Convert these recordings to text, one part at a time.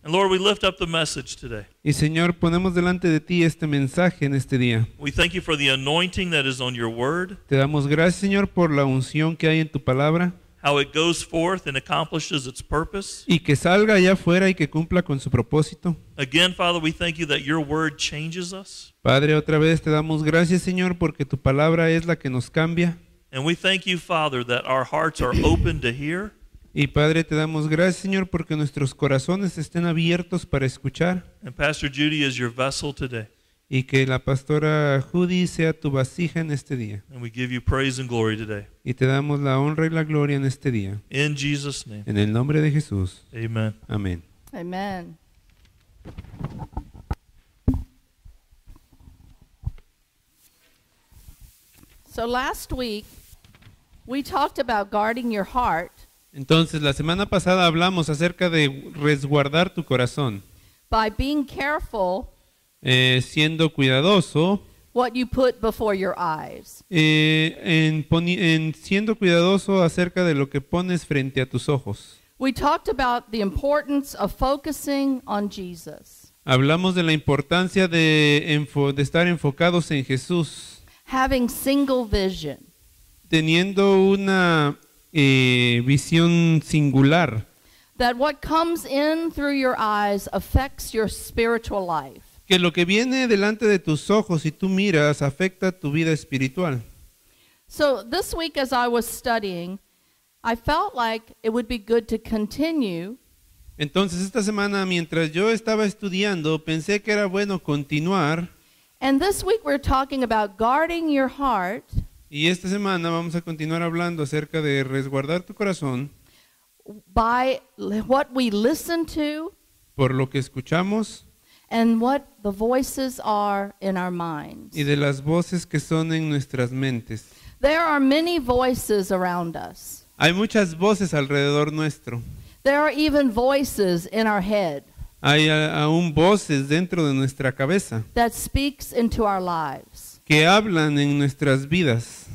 And Lord, we lift up the message today. Y Señor, ponemos delante de ti este mensaje en este día. We thank you for the anointing that is on your word, Te damos gracias, Señor, por la unción que hay en tu palabra how it goes forth and accomplishes its purpose. y que salga allá afuera y que cumpla con su propósito. Again, Father, we thank you that your word changes us. Padre, otra vez te damos gracias, Señor, porque tu palabra es la que nos cambia. And we thank you, Father, that our hearts are open to hear. Y Padre, te damos gracias, Señor, porque nuestros corazones estén abiertos para escuchar And Pastor Judy is your vessel today. y que la pastora Judy sea tu vasija en este día. And we give you praise and glory today. Y te damos la honra y la gloria en este día. In Jesus' name, En el nombre de Jesús. amen. Amén. Amen. So last week, we talked about guarding your heart Entonces, la semana pasada hablamos acerca de resguardar tu corazón, by being careful siendo cuidadoso, what you put before your eyes. en siendo cuidadoso acerca de lo que pones frente a tus ojos. We talked about the importance of focusing on Jesus, Hablamos de la importancia de estar enfocados en Jesús, having single vision, teniendo una visión singular, that what comes in through your eyes affects your spiritual life. que lo que viene delante de tus ojos y tú miras afecta tu vida espiritual. So this week as I was studying, I felt like it would be good to continue Entonces esta semana mientras yo estaba estudiando pensé que era bueno continuar, and this week we're talking about guarding your heart y esta semana vamos a continuar hablando acerca de resguardar tu corazón by what we listen to por lo que escuchamos and what the voices are in our minds. y de las voces que son en nuestras mentes. There are many voices around us. Hay muchas voces alrededor nuestro. There are even voices in our head Hay aún voces dentro de nuestra cabeza that speaks into our lives. que hablan en nuestras vidas.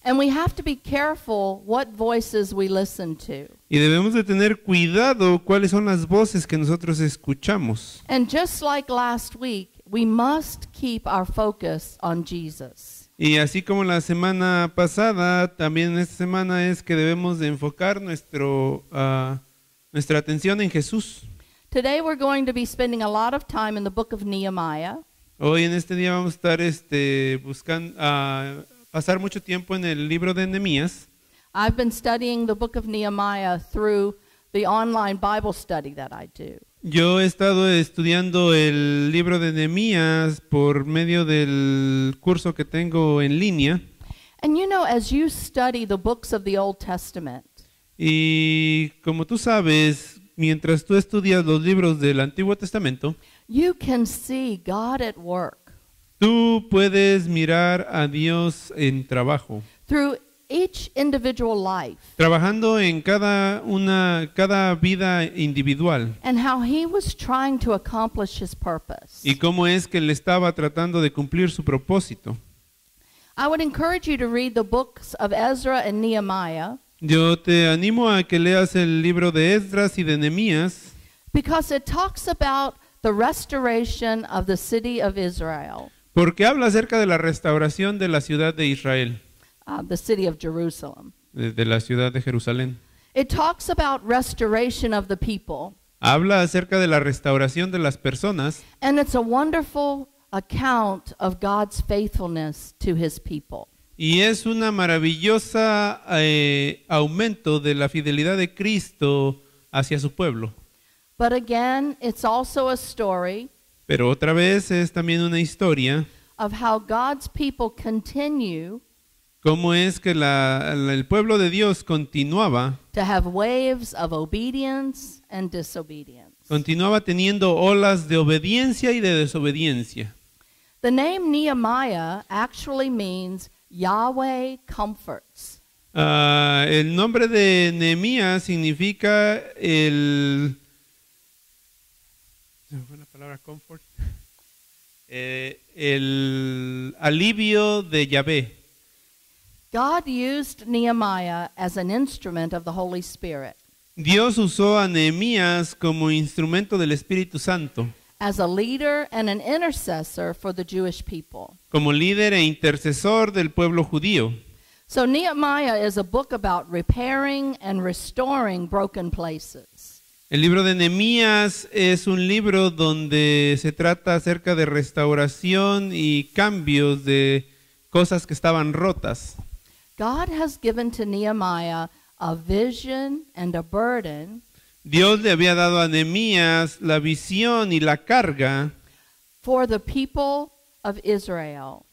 And we have to be careful what voices we listen to. Y debemos de tener cuidado cuáles son las voces que nosotros escuchamos. And just like last week, we must keep our focus on Jesus. Y así como la semana pasada, también esta semana es que debemos de enfocar nuestra atención en Jesús. Today we're going to be spending a lot of time in the book of Nehemiah. Hoy en este día vamos a estar buscando pasar mucho tiempo en el libro de Nehemías. I've been studying the book of Nehemiah through the online Bible study that I do. Yo he estado estudiando el libro de Nehemías por medio del curso que tengo en línea. And you know, as you study the books of the Old Testament, Y como tú sabes, mientras tú estudias los libros del Antiguo Testamento, you can see God at work tú puedes mirar a Dios en trabajo, through each individual life trabajando en cada vida individual, and how he was trying to accomplish his purpose. y cómo es que él estaba tratando de cumplir su propósito. I would encourage you to read the books of Ezra and Nehemiah Yo te animo a que leas el libro de Esdras y de Nehemías, because it talks about the restoration of the city of Israel, porque habla acerca de la restauración de la ciudad de Israel, the city of Jerusalem. de la ciudad de Jerusalén. It talks about restoration of the people, Habla acerca de la restauración de las personas, and it's a wonderful account of God's faithfulness to his people. y es una maravillosa aumento de la fidelidad de Cristo hacia su pueblo. But again, it's also a story Pero otra vez es también una historia, of how God's people continue cómo es que el pueblo de Dios continuaba to have waves of obedience and disobedience. teniendo olas de obediencia y de desobediencia. The name Nehemiah actually means Yahweh comforts. El nombre de Nehemías significa la palabra comfort, el alivio de Yahvé. God used Nehemiah as an instrument of the Holy Spirit. Dios usó a Nehemías como instrumento del Espíritu Santo, as a leader and an intercessor for the Jewish people. como líder e intercesor del pueblo judío. So Nehemiah is a book about repairing and restoring broken places. El libro de Nehemías es un libro donde se trata acerca de restauración y cambios de cosas que estaban rotas. God has given to Nehemiah a vision and a burden Dios le había dado a Nehemías la visión y la carga for the people of Israel.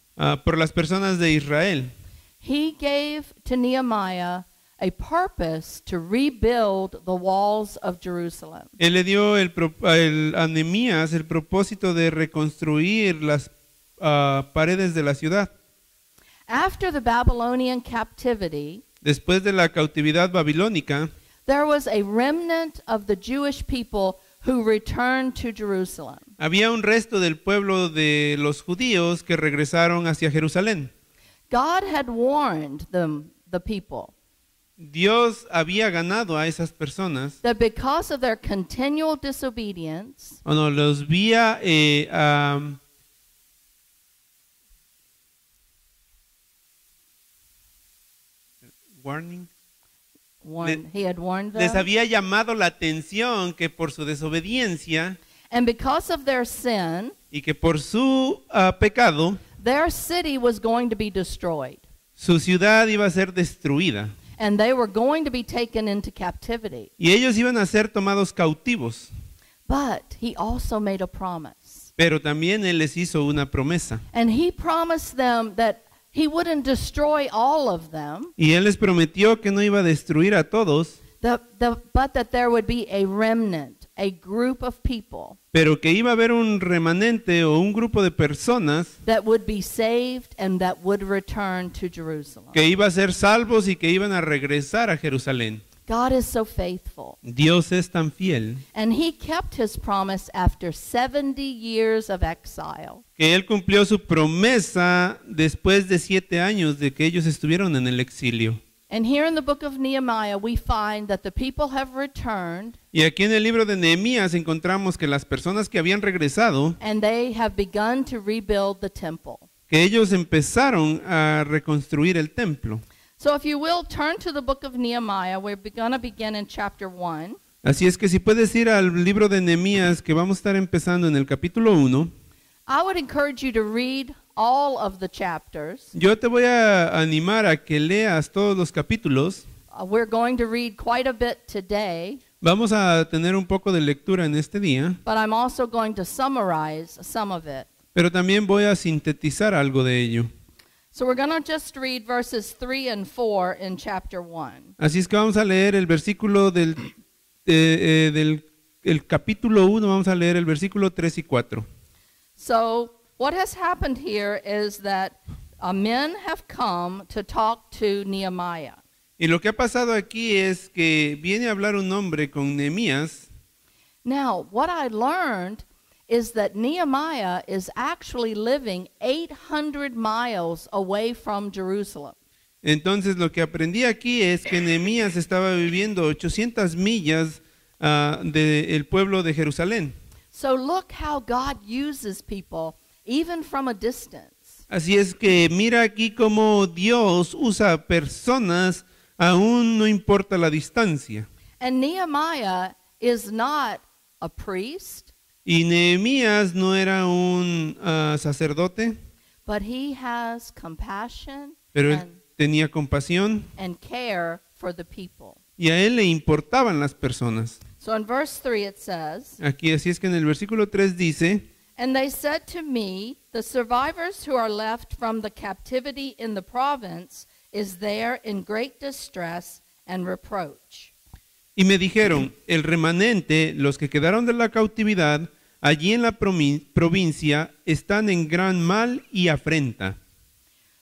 por las personas de Israel. He gave to Nehemiah a purpose to rebuild the walls of Jerusalem. Él le dio a Nehemías el propósito de reconstruir las paredes de la ciudad. After the Babylonian captivity, Después de la cautividad babilónica, there was a remnant of the Jewish people who returned to Jerusalem. había un resto del pueblo de los judíos que regresaron hacia Jerusalén. God had warned them, the people, Dios había ganado a esas personas, that because of their continual disobedience, o no, los vía warning. he had warned Les them, había llamado la atención que por su desobediencia and because of their sin, y que por su pecado, their city was going to be destroyed, su ciudad iba a ser destruida and they were going to be taken into captivity. y ellos iban a ser tomados cautivos. But he also made a promise. Pero también Él les hizo una promesa. And he promised them that he wouldn't destroy all of them, Y Él les prometió que no iba a destruir a todos, but that there would be a remnant, a group of people pero que iba a haber un remanente o un grupo de personas that would be saved and that would return to Jerusalem. que iba a ser salvos y que iban a regresar a Jerusalén. God is so faithful. Dios es tan fiel And he kept his promise after 70 years of exile. que Él cumplió su promesa después de 7 años de que ellos estuvieron en el exilio. And here in the book of Nehemiah, we find that the people have returned Y aquí en el libro de Nehemías encontramos que las personas que habían regresado, and they have begun to rebuild the temple. que ellos empezaron a reconstruir el templo. So if you will, turn to the book of Nehemiah. We're going to begin in chapter 1. Así es que si puedes ir al libro de Nehemías, que vamos a estar empezando en el capítulo 1, I would encourage you to read all of the chapters. yo te voy a animar a que leas todos los capítulos. We're going to read quite a bit today, Vamos a tener un poco de lectura en este día, but I'm also going to summarize some of it. pero también voy a sintetizar algo de ello. So we're going to just read verses 3 and 4 in chapter 1. Así es que vamos a leer el versículo del el capítulo 1, vamos a leer el versículo 3 y 4. So what has happened here is that men have come to talk to Nehemiah. Y lo que ha pasado aquí es que viene a hablar un hombre con Nehemías. Now, what I learned is that Nehemiah is actually living 800 miles away from Jerusalem. Entonces lo que aprendí aquí es que Nehemías estaba viviendo 800 millas del pueblo de Jerusalén. So look how God uses people even from a distance. Así es que mira aquí cómo Dios usa personas aún no importa la distancia. And Nehemiah is not a priest, Y Nehemías no era un sacerdote, but he has compassion pero él tenía compasión and care for the people. y a él le importaban las personas. So in verse 3 it says, Aquí así es que en el versículo 3 dice, "And they said to me, the survivors who are left from the captivity in the province is there in great distress and reproach." y me dijeron, el remanente, los que quedaron de la cautividad, allí en la provincia, están en gran mal y afrenta.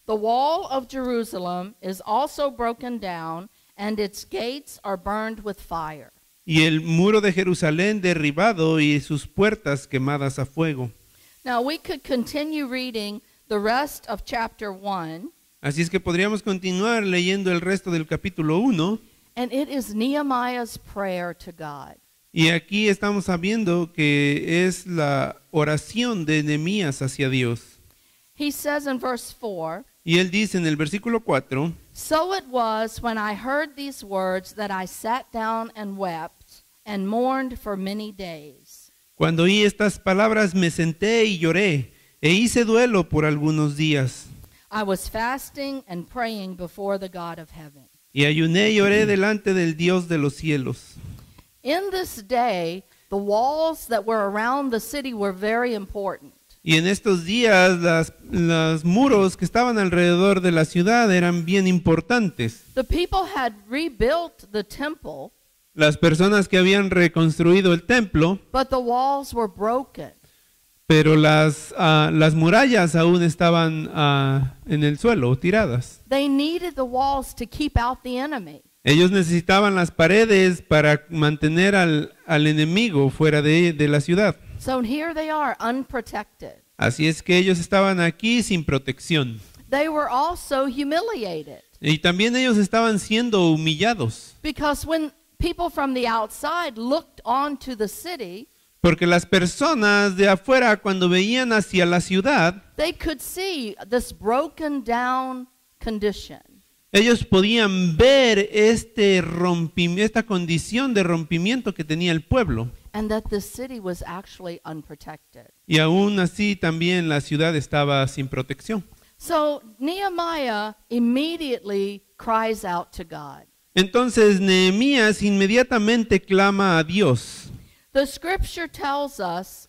The wall of Jerusalem is also broken down, and its gates are burned with fire. Y el muro de Jerusalén derribado y sus puertas quemadas a fuego. Now we could continue reading the rest of chapter 1, Así es que podríamos continuar leyendo el resto del capítulo 1 And it is Nehemiah's prayer to God. Y aquí estamos sabiendo que es la oración de Nehemías hacia Dios. He says in verse 4, Y él dice en el versículo 4, "So it was when I heard these words that I sat down and wept and mourned for many days." cuando oí estas palabras me senté y lloré, e hice duelo por algunos días. I was fasting and praying before the God of heaven. Y ayuné y oré delante del Dios de los cielos. In this day, the walls that were around the city were very important. Y en estos días los muros que estaban alrededor de la ciudad eran bien importantes. The people had rebuilt the temple, Las personas que habían reconstruido el templo, but the walls were broken. pero las murallas aún estaban en el suelo, tiradas. They needed the walls to keep out the enemy. Ellos necesitaban las paredes para mantener al enemigo fuera de la ciudad. So here they are, unprotected. Así es que ellos estaban aquí sin protección. They were also humiliated Y también ellos estaban siendo humillados. because when people from the outside looked onto the city, Porque las personas de afuera, cuando veían hacia la ciudad, they could see this broken down condition. ellos podían ver esta condición de rompimiento que tenía el pueblo. And that the city was actually unprotected. Y aún así también la ciudad estaba sin protección. So Nehemiah immediately cries out to God. Entonces Nehemías inmediatamente clama a Dios. The scripture tells us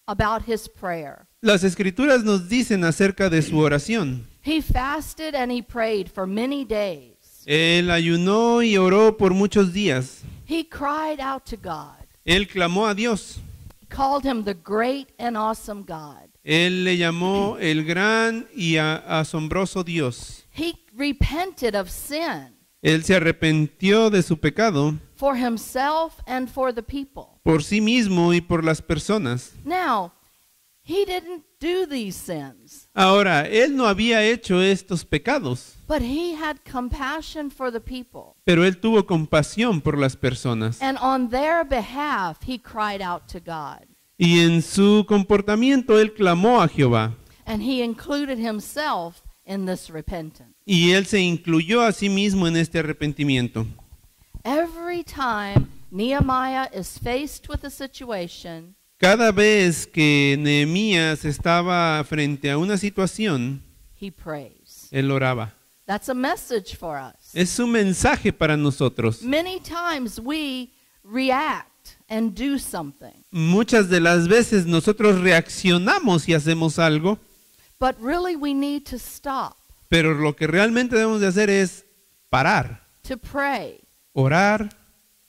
about his prayer. Las escrituras nos dicen acerca de su oración. He fasted and he prayed for many days. Él ayunó y oró por muchos días. He cried out to God. Él clamó a Dios. He called him the great and awesome God. Él le llamó el gran y asombroso Dios. He repented of sin Él se arrepintió de su pecado for himself and for the people. por sí mismo y por las personas. Now, he didn't do these sins, Ahora, él no había hecho estos pecados, but he had compassion for the people. pero él tuvo compasión por las personas. And on their behalf, he cried out to God. Y en su comportamiento él clamó a Jehová. And he included himself in this repentance. Y él se incluyó a sí mismo en este arrepentimiento. Every time Nehemiah is faced with a situation, Cada vez que Nehemías estaba frente a una situación, he prays. él oraba. That's a message for us. Es un mensaje para nosotros. Many times we react and do something, Muchas de las veces nosotros reaccionamos y hacemos algo, but really we need to stop, pero lo que realmente debemos de hacer es parar, to pray, orar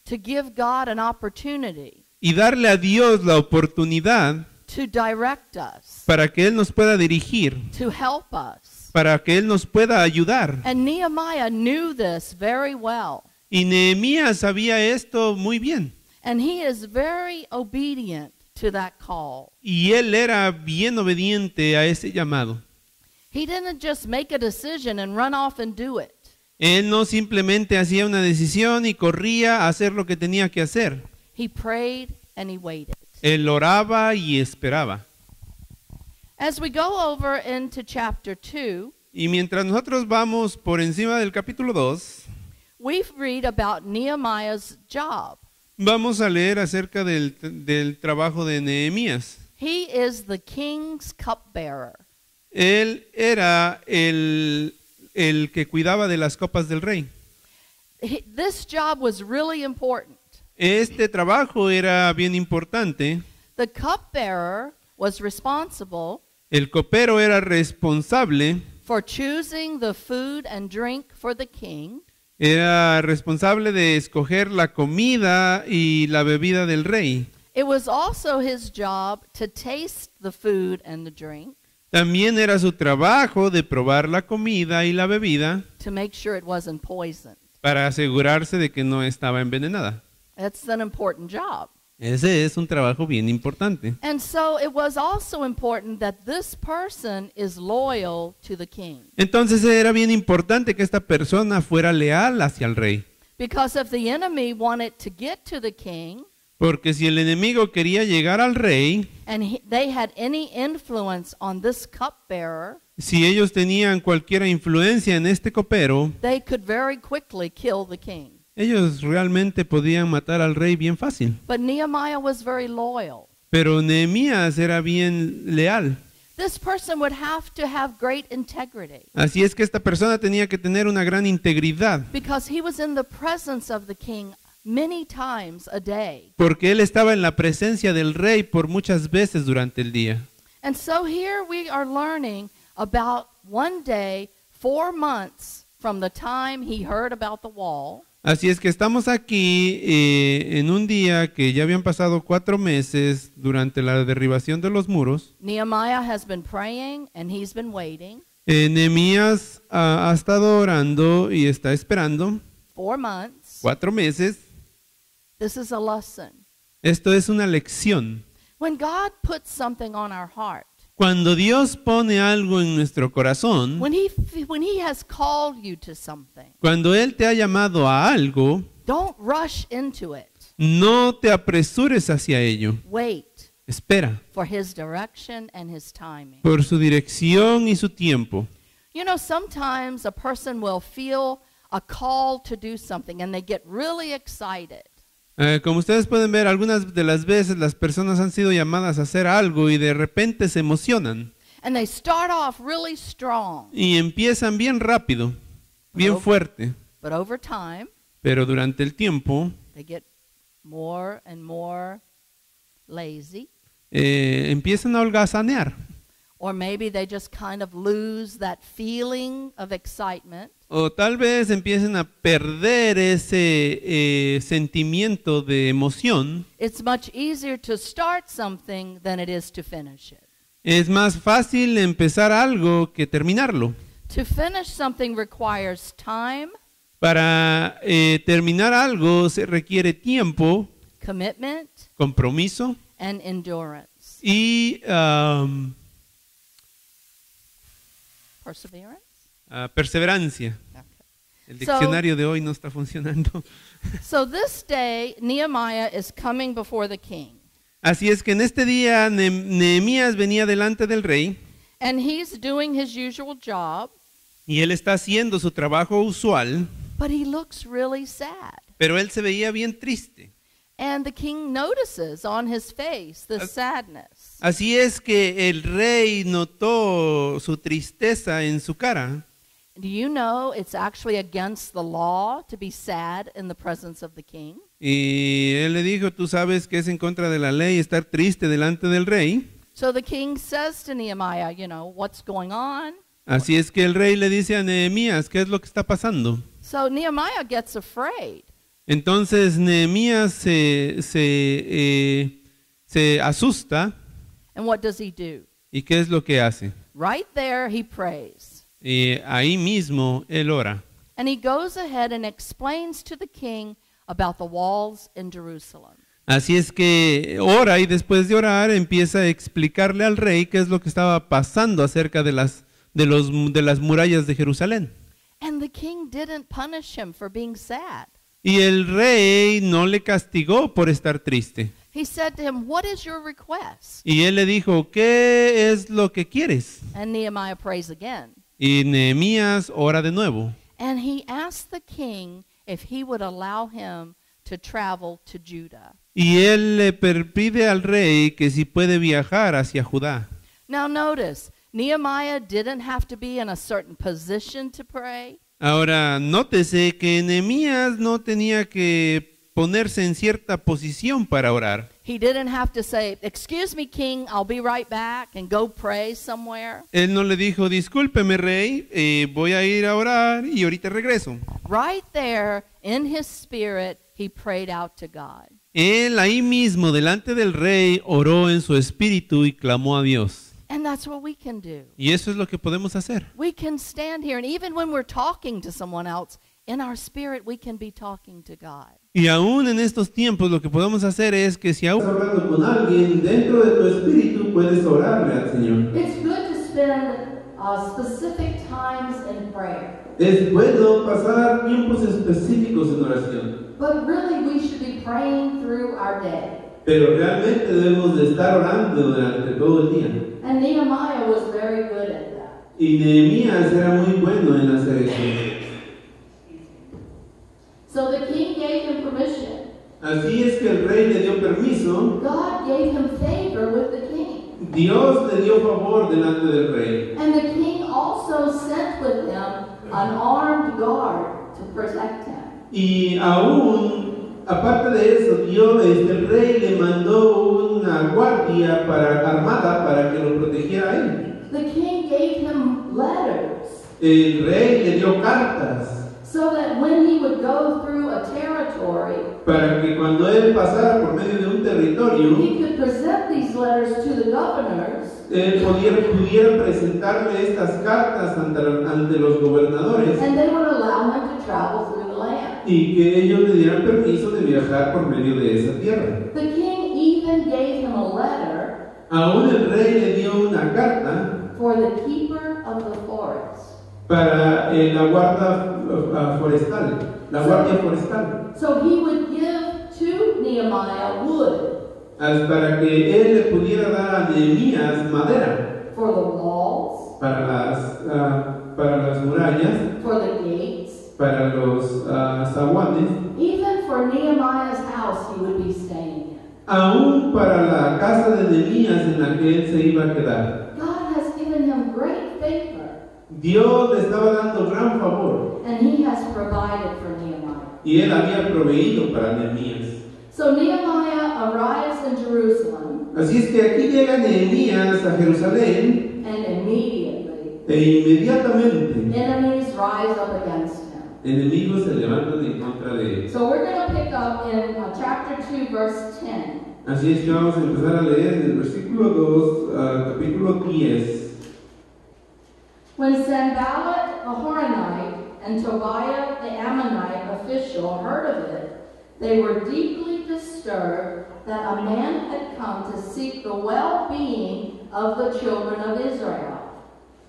to give God an opportunity y darle a Dios la oportunidad to direct us, para que Él nos pueda dirigir, to help us. para que Él nos pueda ayudar. And Nehemiah knew this very well. Y Nehemías sabía esto muy bien. And he is very obedient to that call. Y él era bien obediente a ese llamado. He didn't just make a decision and run off and do it. Él no simplemente hacía una decisión y corría a hacer lo que tenía que hacer. He prayed and he waited. Él oraba y esperaba. As we go over into chapter 2, Y mientras nosotros vamos por encima del capítulo 2, we read about Nehemiah's job. vamos a leer acerca del trabajo de Nehemías. He is the king's cupbearer. Él era el que cuidaba de las copas del rey. This job was really important. Este trabajo era bien importante. The cupbearer was responsible El copero era responsable, for choosing the food and drink for the king, era responsable de escoger la comida y la bebida del rey. It was also his job to taste the food and the drink También era su trabajo de probar la comida y la bebida to make sure it wasn't poisoned. para asegurarse de que no estaba envenenada. That's an important job. Ese es un trabajo bien importante. And so it was also important that this person is loyal to the king. Entonces era bien importante que esta persona fuera leal hacia el rey. Because if the enemy wanted to get to the king, Porque si el enemigo quería llegar al rey, and they had any influence on this cupbearer, si ellos tenían cualquier influencia en este copero, they could very quickly kill the king. ellos realmente podían matar al rey bien fácil. But Nehemiah was very loyal. Pero Nehemías era bien leal. This person would have to have great integrity Así es que esta persona tenía que tener una gran integridad, because he was in the presence of the king many times a day. porque él estaba en la presencia del rey por muchas veces durante el día. And so here we are learning about one day, 4 months from the time he heard about the wall. Así es que estamos aquí en un día que ya habían pasado 4 meses durante la derribación de los muros. Nehemiah has been praying and he's been waiting. Nehemías ha estado orando y está esperando 4 months. 4 meses. This is a lesson. Esto es una lección. When God puts something on our heart, Cuando Dios pone algo en nuestro corazón, when he has called you to something, cuando Él te ha llamado a algo, don't rush into it. no te apresures hacia ello. Wait Espera for his direction and his timing. por su dirección y su tiempo. You know, sometimes a person will feel a call to do something and they get really excited. Como ustedes pueden ver, algunas de las veces las personas han sido llamadas a hacer algo y de repente se emocionan And they start off really strong, y empiezan bien rápido, bien fuerte, but over time, pero durante el tiempo they get more and more lazy, empiezan a holgazanear. or maybe they just kind of lose that feeling of excitement. O tal vez empiecen a perder ese sentimiento de emoción. It's much easier to start something than it is to finish it. Es más fácil empezar algo que terminarlo. To finish something requires time, Para terminar algo se requiere tiempo, commitment, compromiso and endurance. y Perseverance? perseverancia. Okay. El diccionario de hoy no está funcionando. So this day, Nehemiah is coming before the king. Así es que en este día Nehemías venía delante del rey And he's doing his usual job, y él está haciendo su trabajo usual, but he looks really sad. pero él se veía bien triste. And the king notices on his face the sadness. Así es que el rey notó su tristeza en su cara. Do you know it's actually against the law to be sad in the presence of the king? Y él le dijo, tú sabes que es en contra de la ley estar triste delante del rey. So the king says to Nehemiah, you know, what's going on? Así es que el rey le dice a Nehemías, ¿qué es lo que está pasando? So Nehemiah gets afraid. Entonces Nehemías se asusta. And what does he do? ¿Y qué es lo que hace? Right there, he prays. Y ahí mismo él ora. And he goes ahead and explains to the king about the walls in Jerusalem. Así es que ora y después de orar empieza a explicarle al rey qué es lo que estaba pasando acerca de las murallas de Jerusalén. And the king didn't punish him for being sad. Y el rey no le castigó por estar triste. He said to him, what is your request? Y él le dijo, ¿qué es lo que quieres? And Nehemiah prays again. Y Nehemías ora de nuevo. And he asked the king if he would allow him to travel to Judah. Y él le pide al rey que si puede viajar hacia Judá. Now notice, Nehemiah didn't have to be in a certain position to pray. Ahora, nótese que Nehemías no tenía que ponerse en cierta posición para orar. He didn't have to say, excuse me, king, I'll be right back, and go pray somewhere. Él no le dijo, discúlpeme, rey, voy a ir a orar y ahorita regreso. Right there, in his spirit, he prayed out to God. Él ahí mismo, delante del rey, oró en su espíritu y clamó a Dios. And that's what we can do. Y eso es lo que podemos hacer. We can stand here, and even when we're talking to someone else, in our spirit, we can be talking to God. Y aún en estos tiempos lo que podemos hacer es que si aún estás hablando con alguien, dentro de tu espíritu puedes orarle al Señor. It's good to spend specific times in prayer. Es bueno pasar tiempos específicos en oración, but really we should be praying through our day. pero realmente debemos de estar orando durante todo el día. And Nehemiah was very good at that. Y Nehemías era muy bueno en hacer eso. So the king gave him permission. Así es que el rey le dio permiso, God gave him favor with the king. Dios le dio favor delante del rey. And the king also sent with him an armed guard to protect him. Y aún, aparte de eso, el rey le mandó una guardia armada para que lo protegiera a él. The king gave him letters El rey le dio cartas so that when he would go through a territory, para que cuando él pasara por medio de un territorio, he could present these letters to the governors, él pudiera presentarle estas cartas ante los gobernadores and they would allow him to travel through the land. y que ellos le dieran permiso de viajar por medio de esa tierra. The king even gave him a letter Aún el rey le dio una carta for the keeper of the forest. para la forestal, la guardia forestal, So he would give to Nehemiah wood para que él le pudiera dar a Nehemías madera for the walls, para las murallas, for the gates, para los zaguanes, even for Nehemiah's house he would be staying in. aún para la casa de Nehemías en la que él se iba a quedar. God has given him great favor, Dios le estaba dando gran favor and he has provided for Nehemiah. y él había proveído para Nehemías. So Nehemiah arrives in Jerusalem, Así es que aquí llega Nehemías a Jerusalén and immediately e inmediatamente enemies rise up against him. enemigos se levantan en contra de él. So we're going to pick up in chapter 2, verse 10. Así es que vamos a empezar a leer en el versículo 2 al capítulo 10. When Sanballat the Horonite and Tobiah the Ammonite official heard of it, they were deeply disturbed that a man had come to seek the well-being of the children of Israel.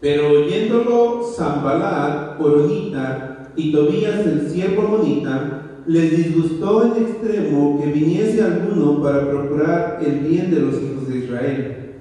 Pero oyéndolo Sanballat, Horonita, y Tobías el siervo Ammonita, les disgustó en extremo que viniese alguno para procurar el bien de los hijos de Israel.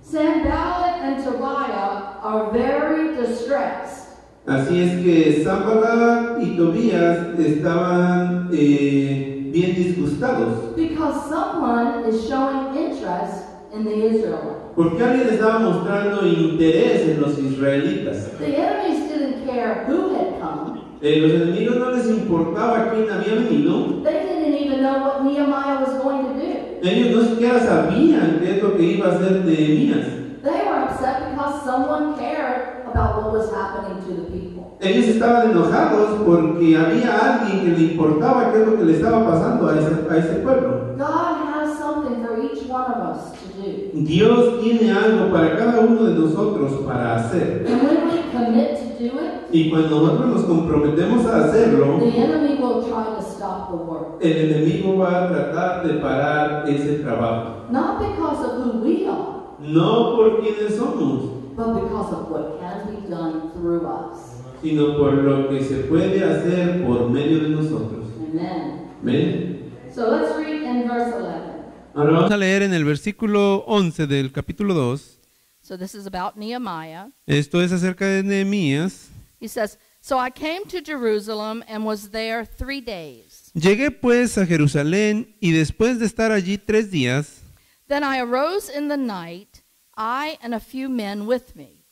Sanballat and Tobiah are very distressed Así es que Sanballat y Tobías estaban bien disgustados, because someone is showing interest in the Israelites. porque alguien estaba mostrando interés en los israelitas. The enemies didn't care who had come. Los enemigos no les importaba quién había venido. They didn't even know what Nehemiah was going to do. Ellos no siquiera sabían qué es lo que iba a hacer Nehemías. They were upset because someone cared about what was happening to the people. Ellos estaban enojados porque había alguien que le importaba qué es lo que le estaba pasando a ese pueblo. God has something for each one of us to do. Dios tiene algo para cada uno de nosotros para hacer. And when we commit to do it, Y cuando nosotros nos comprometemos a hacerlo, the enemy will try to stop the work. el enemigo va a tratar de parar ese trabajo. Not because of who we are, No por quienes somos, but because of what can be done through us. sino por lo que se puede hacer por medio de nosotros. Amen. ¿Ven? So let's read in verse 11. Ahora vamos a leer en el versículo 11 del capítulo 2. So this is about Nehemiah. Esto es acerca de Nehemías. He says, "So I came to Jerusalem and was there 3 days. Llegué pues a Jerusalén y después de estar allí 3 días, Then I arose in the night, I and a few men with me.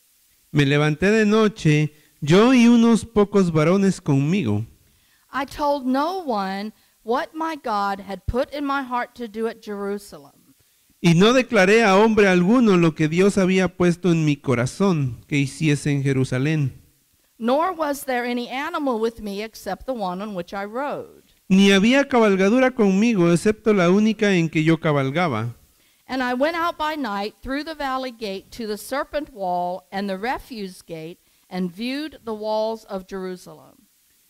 me levanté de noche, yo y unos pocos varones conmigo. I told no one what my God had put in my heart to do at Jerusalem. Y no declaré a hombre alguno lo que Dios había puesto en mi corazón que hiciese en Jerusalén. Nor was there any animal with me except the one on which I rode. Ni había cabalgadura conmigo excepto la única en que yo cabalgaba. And I went out by night through the valley gate to the serpent wall and the refuse gate and viewed the walls of Jerusalem.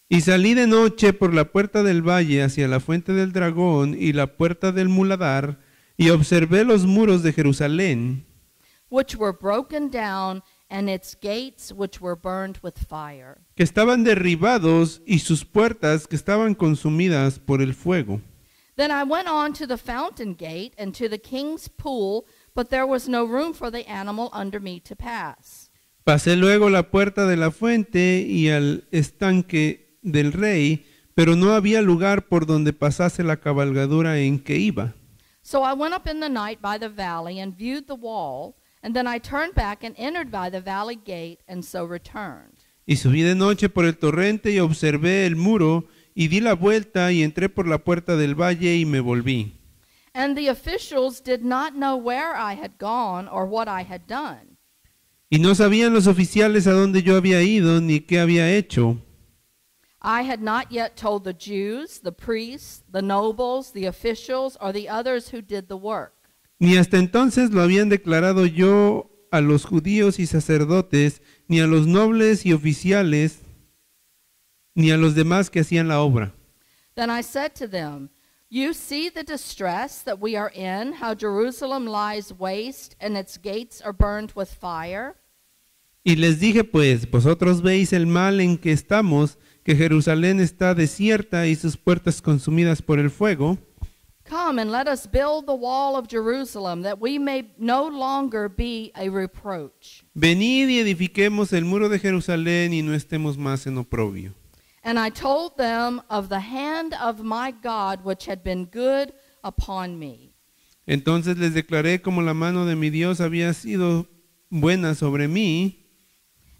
Y salí de noche por la puerta del valle hacia la fuente del dragón y la puerta del muladar, y observé los muros de Jerusalén, which were broken down, and its gates which were burned with fire. que estaban derribados y sus puertas que estaban consumidas por el fuego. Then I went on to the fountain gate and to the king's pool, but there was no room for the animal under me to pass. Pasé luego la puerta de la fuente y al estanque del rey, pero no había lugar por donde pasase la cabalgadura en que iba. So I went up in the night by the valley and viewed the wall, and then I turned back and entered by the valley gate, and so returned. Y subí de noche por el torrente y observé el muro, y di la vuelta y entré por la puerta del valle y me volví. And the officials did not know where I had gone or what I had done. Y no sabían los oficiales a dónde yo había ido ni qué había hecho. I had not yet told the Jews, the priests, the nobles, the officials, or the others who did the work. Ni hasta entonces lo habían declarado yo a los judíos y sacerdotes, ni a los nobles y oficiales, ni a los demás que hacían la obra. Then I said to them, "You see the distress that we are in, how Jerusalem lies waste and its gates are burned with fire?" Y les dije, pues, vosotros veis el mal en que estamos, que Jerusalén está desierta y sus puertas consumidas por el fuego. Come and let us build the wall of Jerusalem, that we may no longer be a reproach. Venid y edifiquemos el muro de Jerusalén y no estemos más en oprobio. And I told them of the hand of my God, which had been good upon me. Entonces les declaré como la mano de mi Dios había sido buena sobre mí,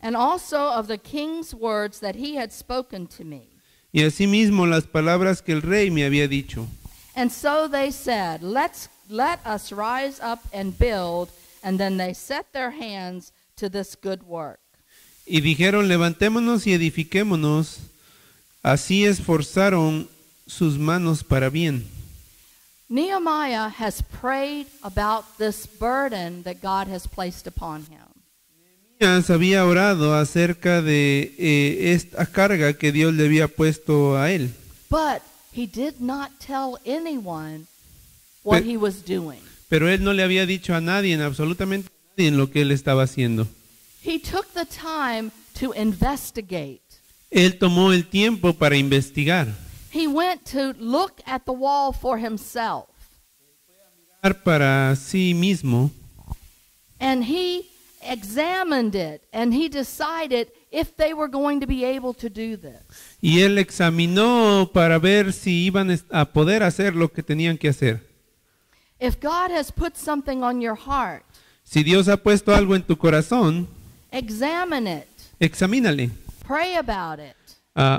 And also of the king's words that he had spoken to me. y asimismo las palabras que el rey me había dicho. And so they said, let us rise up and build. And then they set their hands to this good work. Y dijeron, levantémonos y edifiquémonos. Así esforzaron sus manos para bien. Nehemiah has prayed about this burden that God has placed upon him. Nehemías había orado acerca de esta carga que Dios le había puesto a él. But he did not tell anyone what he was doing. Pero él no le había dicho a nadie, absolutamente a nadie, en lo que él estaba haciendo. He took the time to investigate. Él tomó el tiempo para investigar, He went to look at the wall for himself. para sí mismo, And he examined it, and he decided if they were going to be able to do this. y él examinó para ver si iban a poder hacer lo que tenían que hacer. If God has put something on your heart, Si Dios ha puesto algo en tu corazón, examine it, examínale, pray about it,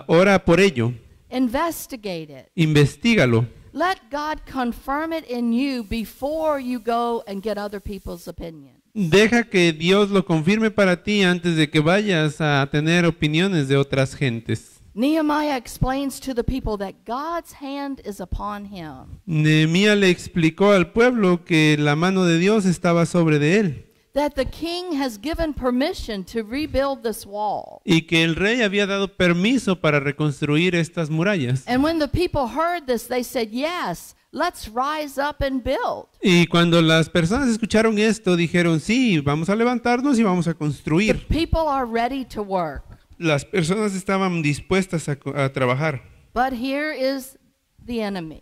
ora por ello, investigate it. investígalo. Let God confirm it in you before you go and get other people's opinion. Deja que Dios lo confirme para ti antes de que vayas a tener opiniones de otras gentes. Nehemiah explains to the people that God's hand is upon him, Nehemías le explicó al pueblo que la mano de Dios estaba sobre de él that the king has given permission to rebuild this wall. y que el rey había dado permiso para reconstruir estas murallas. And when the people heard this, they said, "Yes, let's rise up and build." Y cuando las personas escucharon esto, dijeron, sí, vamos a levantarnos y vamos a The construir. people are ready to work. Las personas estaban dispuestas a trabajar. But here is the enemy.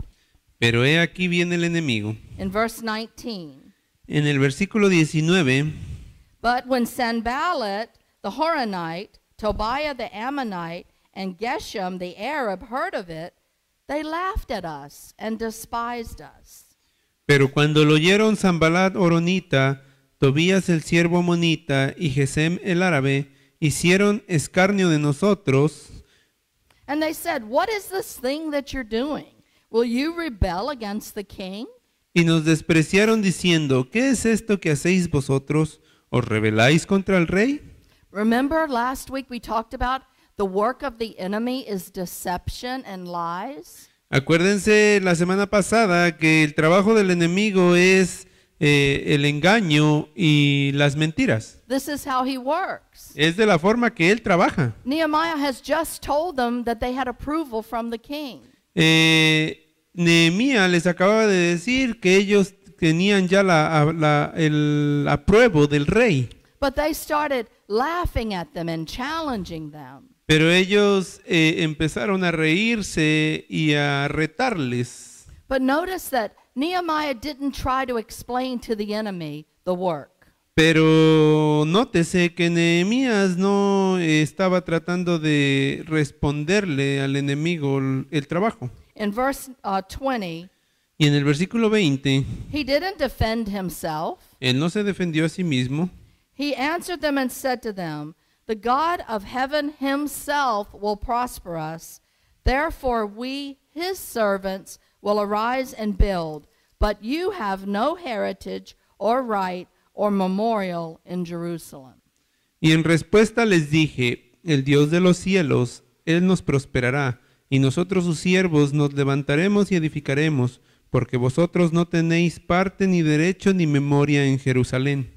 Pero he aquí viene el enemigo. In verse 19, En el versículo 19, but when Sanballat the Horonite, Tobiah the Ammonite, and Geshem the Arab heard of it, they laughed at us and despised us. pero cuando lo oyeron Sanballat Horonita, Tobías el siervo amonita y Gesem el árabe, hicieron escarnio de nosotros, And they said, "What is this thing that you're doing? Will you rebel against the king?" y nos despreciaron diciendo, ¿qué es esto que hacéis vosotros? ¿Os rebeláis contra el rey? Remember last week we talked about the work of the enemy is deception and lies? Acuérdense la semana pasada que el trabajo del enemigo es el engaño y las mentiras. This is how he works. Es de la forma que él trabaja. Nehemiah has just told them that they had approval from the king. Nehemías les acababa de decir que ellos tenían ya el apruebo del rey. But they started laughing at them and challenging them. Pero ellos empezaron a reírse y a retarles. But notice that Nehemiah didn't try to explain to the enemy the work. Pero nótese que Nehemías no estaba tratando de responderle al enemigo el trabajo. In verse 20, Y en el versículo 20, he didn't defend himself. él no se defendió a sí mismo. He answered them and said to them, "The God of heaven himself will prosper us. Therefore we, his servants, will arise and build. But you have no heritage or right or memorial in Jerusalem." Y en respuesta les dije, el Dios de los cielos, Él nos prosperará, y nosotros sus siervos nos levantaremos y edificaremos, porque vosotros no tenéis parte ni derecho ni memoria en Jerusalén.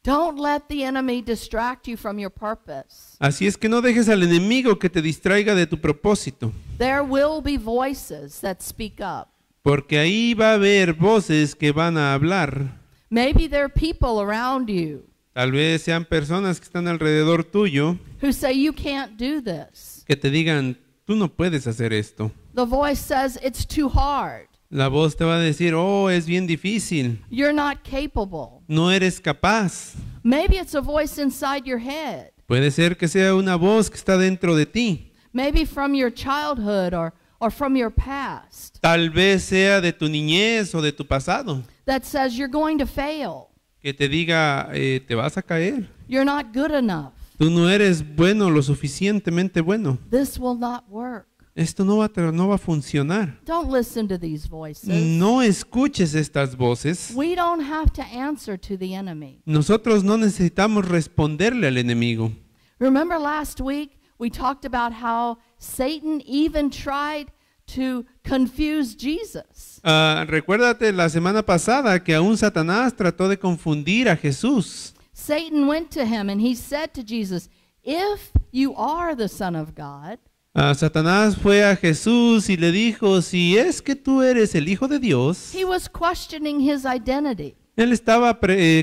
Don't let the enemy distract you from your purpose. Así es que no dejes al enemigo que te distraiga de tu propósito, There will be voices that speak up. porque ahí va a haber voces que van a hablar. Maybe there are people around you Tal vez sean personas que están alrededor tuyo who say you can't do this. que te digan, tú no puedes hacer esto. The voice says it's too hard. La voz te va a decir, oh, es bien difícil, You're not capable. no eres capaz. Maybe it's a voice inside your head. Puede ser que sea una voz que está dentro de ti. Maybe from your childhood or from your past Tal vez sea de tu niñez o de tu pasado, that says you're going to fail. que te diga, te vas a caer. You're not good enough. Tú no eres bueno, lo suficientemente bueno. This will not work. Esto no va a funcionar. Don't listen to these voices. No escuches estas voces. We don't have to answer to the enemy. Nosotros no necesitamos responderle al enemigo. Remember last week we talked about how Satan even tried to confuse Jesus. Recuérdate la semana pasada que aún Satanás trató de confundir a Jesús. Satan went to him and he said to Jesus, "If you are the Son of God," Satanás fue a Jesús y le dijo, si es que tú eres el Hijo de Dios. he was questioning his identity. Él estaba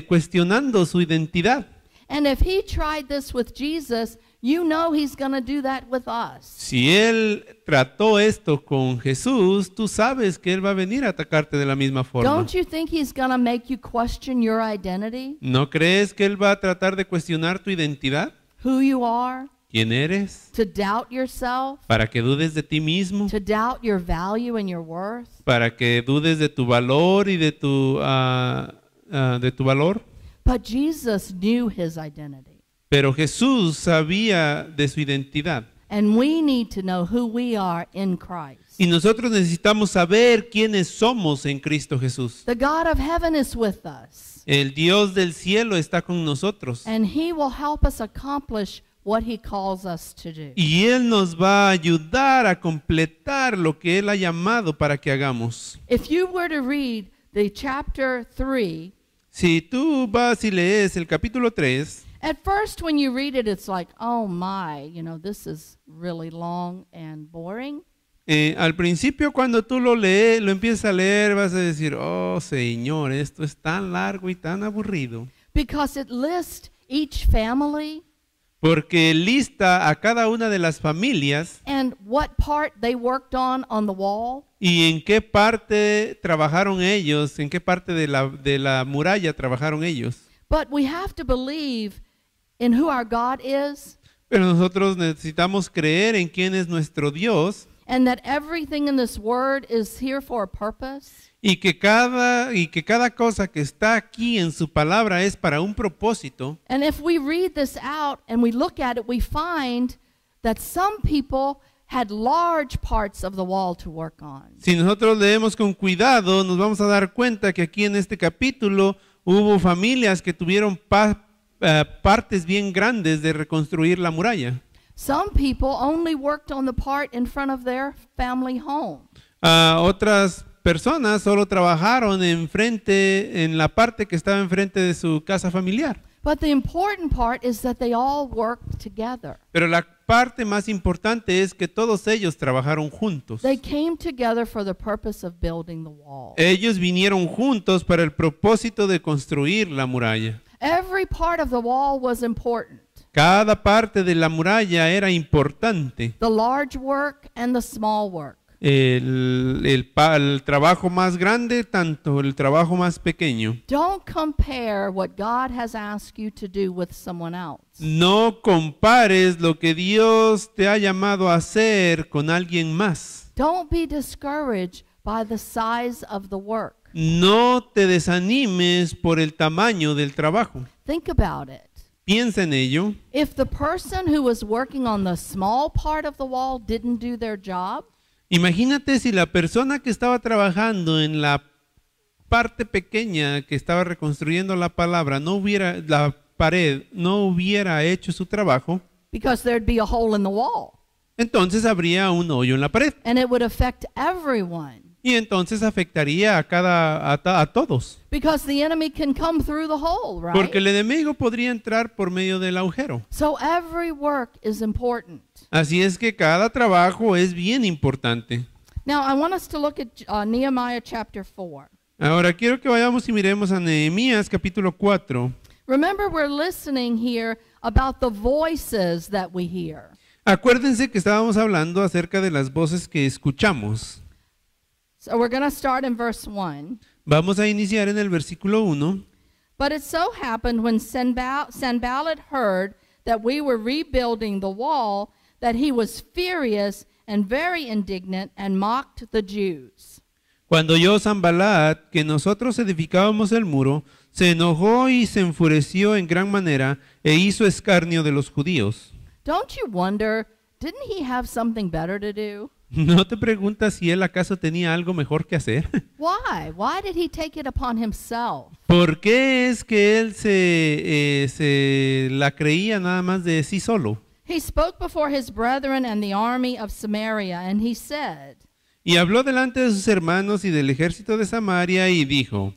cuestionando su identidad. And if he tried this with Jesus, you know he's going to do that with us. Si él trató esto con Jesús, tú sabes que él va a venir a atacarte de la misma forma. Don't you think he's going to make you question your identity? ¿No crees que él va a tratar de cuestionar tu identidad? Who you are? ¿Quién eres? To doubt yourself? Para que dudes de ti mismo, To doubt your value and your worth? para que dudes de tu valor y de tu valor. But Jesus knew his identity. Pero Jesús sabía de su identidad. And we need to know who we are in Christ. Y nosotros necesitamos saber quiénes somos en Cristo Jesús. The God of heaven is with us. El Dios del cielo está con nosotros. And he will help us accomplish what he calls us to do. Y Él nos va a ayudar a completar lo que Él ha llamado para que hagamos. If you were to read the chapter 3, Si tú vas y lees el capítulo 3, at first when you read it, it's like, oh my, this is really long and boring. al principio cuando tú lo lees, lo empiezas a leer, vas a decir, oh Señor, esto es tan largo y tan aburrido. Because it lists each family Porque lista a cada una de las familias and what part they worked on the wall. y en qué parte trabajaron ellos, en qué parte de la muralla trabajaron ellos. But we have to believe in who our God is Pero nosotros necesitamos creer en quién es nuestro Dios and that everything in this word is here for a purpose. y que cada cosa que está aquí en su palabra es para un propósito. And if we read this out and we look at it, we find that some people had large parts of the wall to work on. Si nosotros leemos con cuidado, nos vamos a dar cuenta que aquí en este capítulo hubo familias que tuvieron partes bien grandes de reconstruir la muralla. Some people only worked on the part in front of their family home. Otras personas solo trabajaron en la parte que estaba enfrente de su casa familiar. But the important part is that they all worked together. Pero la parte más importante es que todos ellos trabajaron juntos. They came together for the purpose of building the wall. Ellos vinieron juntos para el propósito de construir la muralla. Every part of the wall was important. Cada parte de la muralla era importante. The large work and the small work. El trabajo más grande, tanto el trabajo más pequeño. Don't compare what God has asked you to do with someone else. No compares lo que Dios te ha llamado a hacer con alguien más. Don't be discouraged by the size of the work. No te desanimes por el tamaño del trabajo. Think about it. Piensa en ello. If the person who was working on the small part of the wall didn't do their job, Imagínate si la persona que estaba trabajando en la parte pequeña que estaba reconstruyendo la pared no hubiera hecho su trabajo, because there'd be a hole in the wall, entonces habría un hoyo en la pared and it would affect everyone. y entonces afectaría a todos, Because the enemy can come through the hole, right? porque el enemigo podría entrar por medio del agujero. So every work is important. Así es que cada trabajo es bien importante. Now, I want us to look at Nehemiah chapter 4. Ahora quiero que vayamos y miremos a Nehemías capítulo 4. Remember, we're listening here about the voices that we hear. Acuérdense que estábamos hablando acerca de las voces que escuchamos. So we're going to start in verse 1. Vamos a iniciar en el versículo 1. But it so happened when Sanballat heard that we were rebuilding the wall, that he was furious and very indignant and mocked the Jews. Cuando oyó Sanballat que nosotros edificábamos el muro, se enojó y se enfureció en gran manera e hizo escarnio de los judíos. Don't you wonder, didn't he have something better to do? ¿No te preguntas si él acaso tenía algo mejor que hacer? Why? Why did he take it upon himself? ¿Por qué es que él se la creía nada más de sí solo? He spoke before his brethren and the army of Samaria, and he said, Y habló delante de sus hermanos y del ejército de Samaria y dijo,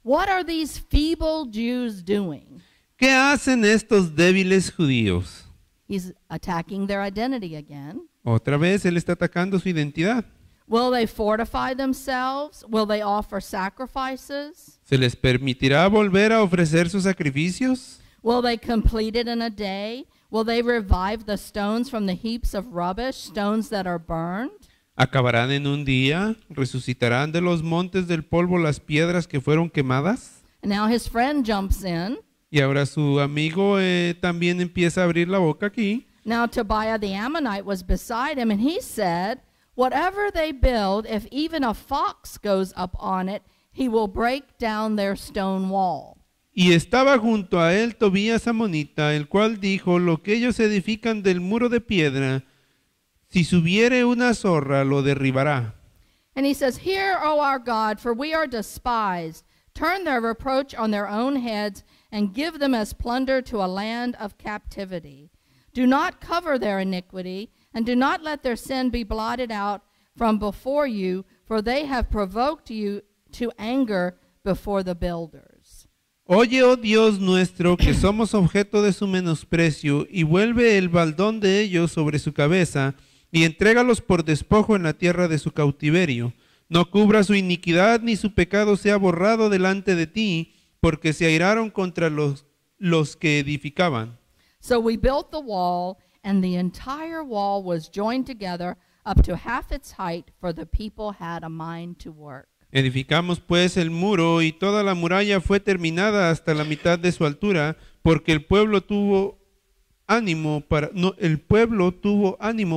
"What are these feeble Jews doing?" ¿qué hacen estos débiles judíos? He's attacking their identity again. Otra vez él está atacando su identidad. Will they fortify themselves? Will they offer sacrifices? ¿Se les permitirá volver a ofrecer sus sacrificios? Will they complete it in a day? Will they revive the stones from the heaps of rubbish, stones that are burned? ¿Acabarán en un día? ¿Resucitarán de los montes del polvo las piedras que fueron quemadas? And now his friend jumps in. Y ahora su amigo también empieza a abrir la boca aquí. Now Tobiah the Ammonite was beside him, and he said, "Whatever they build, if even a fox goes up on it, he will break down their stone wall." Y estaba junto a él Tobías amonita, el cual dijo, lo que ellos edifican del muro de piedra, si subiere una zorra, lo derribará. And he says, "Hear, O our God, for we are despised. Turn their reproach on their own heads, and give them as plunder to a land of captivity. Do not cover their iniquity, and do not let their sin be blotted out from before you, for they have provoked you to anger before the builders." Oye, oh Dios nuestro, que somos objeto de su menosprecio, y vuelve el baldón de ellos sobre su cabeza, y entrégalos por despojo en la tierra de su cautiverio. No cubra su iniquidad, ni su pecado sea borrado delante de ti, porque se airaron contra los que edificaban. So we built the wall, and the entire wall was joined together up to half its height, for the people had a mind to work. Edificamos pues el muro, y toda la muralla fue terminada hasta la mitad de su altura, porque el pueblo tuvo ánimo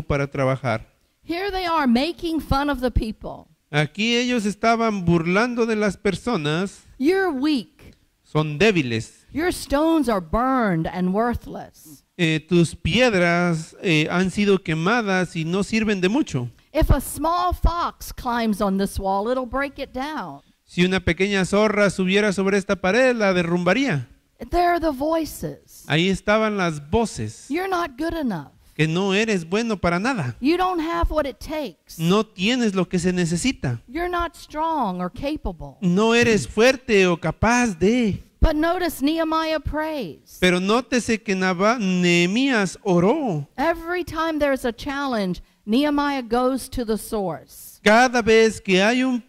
para trabajar. Here they are making fun of the people. Aquí ellos estaban burlando de las personas. You're weak. Son débiles. Your stones are burned and worthless. Tus piedras han sido quemadas y no sirven de mucho. If a small fox climbs on this wall, it'll break it down. Si una pequeña zorra subiera sobre esta pared, la derrumbaría. There are the voices. Ahí estaban las voces. You're not good enough. Que no eres bueno para nada. You don't have what it takes. No tienes lo que se necesita. You're not strong or capable. No eres fuerte o capaz de. But notice Nehemiah prays. Pero nótese que Nehemías oró. Every time there's a challenge, Nehemiah goes to the source. Cada vez que hay un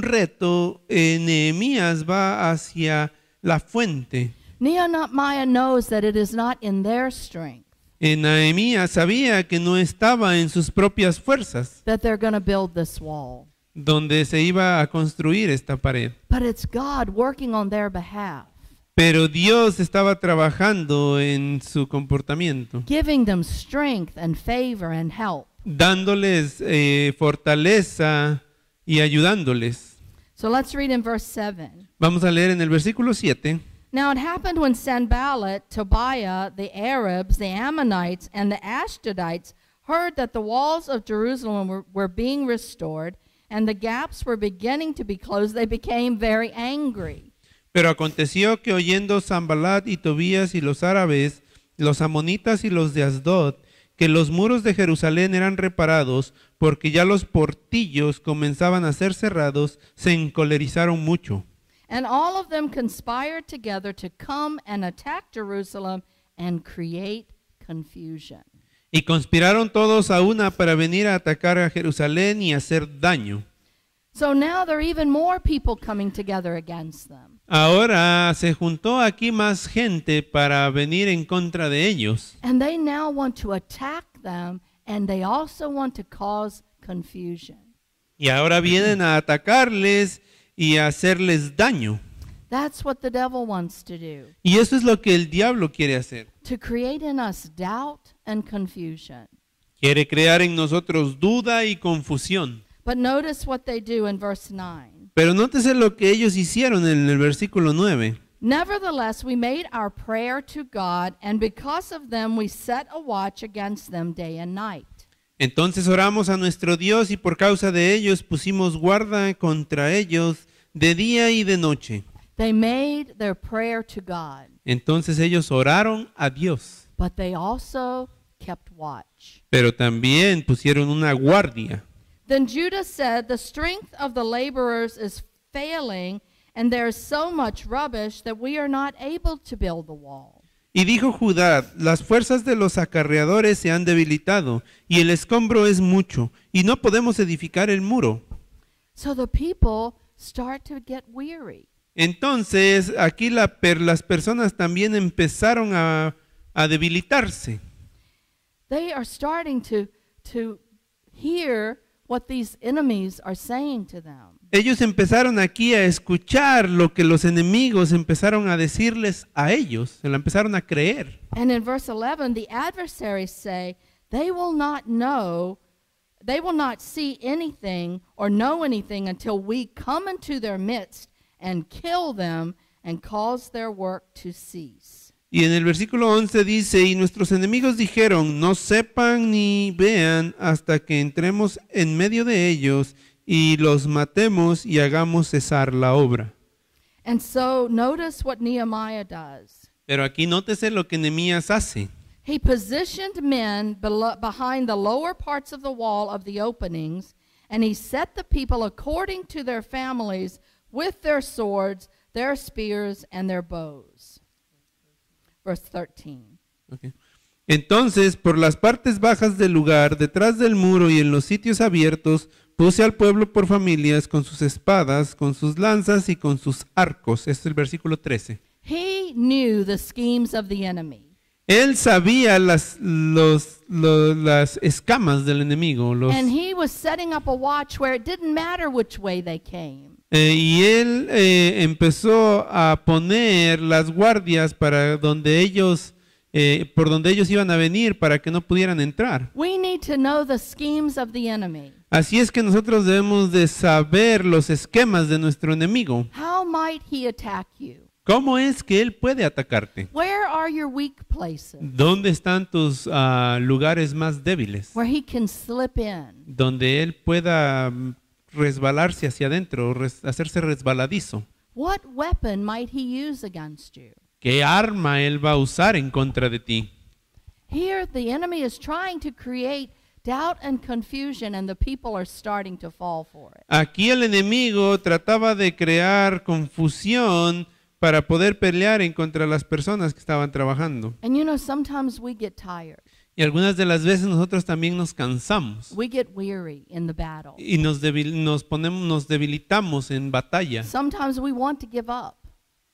reto, Nehemías va hacia la fuente. Nehemiah knows that it is not in their strength Nehemías sabía que no estaba en sus propias fuerzas that they're going to build this wall, donde se iba a construir esta pared. but it's God working on their behalf, Pero Dios estaba trabajando en su comportamiento, giving them strength and favor and help. dándoles fortaleza y ayudándoles. So let's read in verse 7. Vamos a leer en el versículo 7. Now it happened when Sanballat, Tobiah, the Arabs, the Ammonites, and the Ashdodites heard that the walls of Jerusalem were being restored and the gaps were beginning to be closed, they became very angry. Pero aconteció que oyendo Sanballat y Tobías y los árabes, los amonitas y los de Asdod, que los muros de Jerusalén eran reparados, porque ya los portillos comenzaban a ser cerrados, se encolerizaron mucho. And all of them conspired together to come and attack Jerusalem and create confusion. Y conspiraron todos a una para venir a atacar a Jerusalén y hacer daño. So now there are even more people coming together against them. Ahora se juntó aquí más gente para venir en contra de ellos. And they now want to attack them, and they also want to cause confusion. Y ahora vienen a atacarles y a hacerles daño. That's what the devil wants to do, Y eso es lo que el diablo quiere hacer. to create in us doubt and confusion. Quiere crear en nosotros duda y confusión. But notice what they do in verse 9. Pero nótese lo que ellos hicieron en el versículo 9. Nevertheless, we made our prayer to God, and because of them we set a watch against them day and night. Entonces oramos a nuestro Dios y por causa de ellos pusimos guarda contra ellos de día y de noche. They made their prayer to God, Entonces ellos oraron a Dios, but they also kept watch. pero también pusieron una guardia. Then Judah said, the strength of the laborers is failing, and there is so much rubbish that we are not able to build the wall. Y dijo Judá, las fuerzas de los acarreadores se han debilitado, y el escombro es mucho, y no podemos edificar el muro. So the people start to get weary. Entonces aquí las personas también empezaron a debilitarse. They are starting to hear what these enemies are saying to them. Ellos empezaron aquí a escuchar lo que los enemigos empezaron a decirles a ellos, se lo empezaron a creer. And in verse 11, the adversaries say, they will not see anything or know anything until we come into their midst and kill them and cause their work to cease. Y en el versículo 11 dice, y nuestros enemigos dijeron, no sepan ni vean hasta que entremos en medio de ellos y los matemos y hagamos cesar la obra. And so notice what Nehemiah does. Pero aquí nótese lo que Nehemías hace. He positioned men behind the lower parts of the wall of the openings, and he set the people according to their families with their swords, their spears, and their bows. Verse 13. Okay. Entonces, por las partes bajas del lugar, detrás del muro y en los sitios abiertos, puse al pueblo por familias con sus espadas, con sus lanzas y con sus arcos. Este es el versículo 13. He knew the schemes of the enemy. Él sabía las escamas del enemigo. And he was setting up a watch where it didn't matter which way they came. Y él empezó a poner las guardias para donde ellos, por donde ellos iban a venir para que no pudieran entrar. We need to know the schemes of the enemy. Así es que nosotros debemos de saber los esquemas de nuestro enemigo. How might he attack you? ¿Cómo es que él puede atacarte? Where are your weak places? ¿Dónde están tus lugares más débiles? Where he can slip in. Donde él pueda resbalarse hacia adentro, hacerse resbaladizo. What weapon might he use against you? ¿Qué arma él va a usar en contra de ti? Here the enemy is trying to create doubt and confusion, and the people are starting to fall for it. Aquí el enemigo trataba de crear confusión para poder pelear en contra de las personas que estaban trabajando. And you know, sometimes we get tired. Y algunas de las veces nosotros también nos cansamos We get weary in the battle. y nos debilitamos en batalla. Sometimes we want to give up.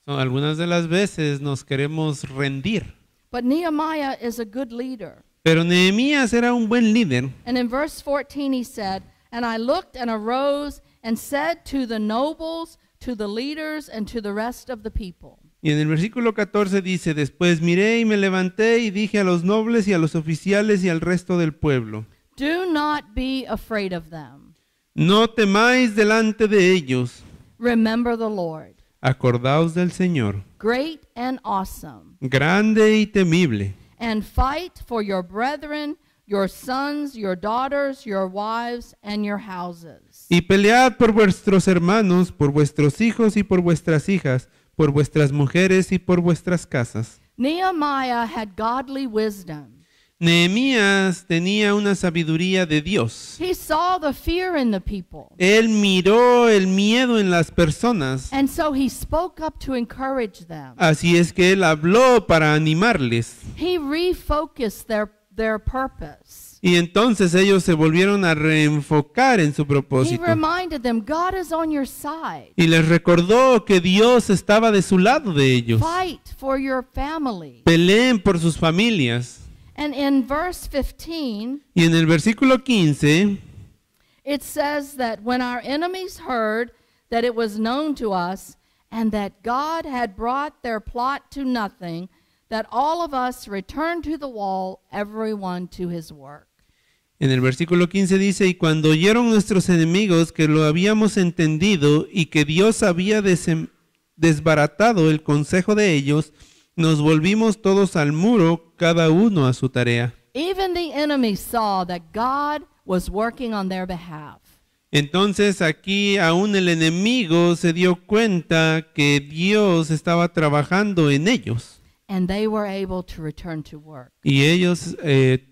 Algunas de las veces nos queremos rendir. But Nehemiah is a good leader. Pero Nehemías era un buen líder. And in verse 14 he said, "And I looked and arose and said to the nobles, to the leaders, and to the rest of the people." Y en el versículo 14 dice, después miré y me levanté y dije a los nobles y a los oficiales y al resto del pueblo, "Do not be afraid of them. no temáis delante de ellos, Remember the Lord, acordaos del Señor, great and awesome, grande y temible, and fight for your brethren, your sons, your daughters, your wives, and your houses." y pelead por vuestros hermanos, por vuestros hijos y por vuestras hijas, por vuestras mujeres y por vuestras casas. Nehemiah had godly wisdom. Nehemías tenía una sabiduría de Dios. He saw the fear in the people. Él miró el miedo en las personas. And so he spoke up to encourage them. Así es que él habló para animarles. He refocused their purpose. Y entonces ellos se volvieron a reenfocar en su He propósito. reminded them, God is on your side. Y les recordó que Dios estaba de su lado de ellos. Fight for your family. Peleen por sus familias. And in verse 15, Y en el versículo 15 it says that when our enemies heard that it was known to us and that God had brought their plot to nothing, that all of us returned to the wall, everyone to his work. En el versículo 15 dice, y cuando oyeron nuestros enemigos que lo habíamos entendido y que Dios había desbaratado el consejo de ellos, nos volvimos todos al muro, cada uno a su tarea. Even the enemy saw that God was working on their behalf. Entonces aquí aún el enemigo se dio cuenta que Dios estaba trabajando en ellos. And they were able to return to work. Y ellos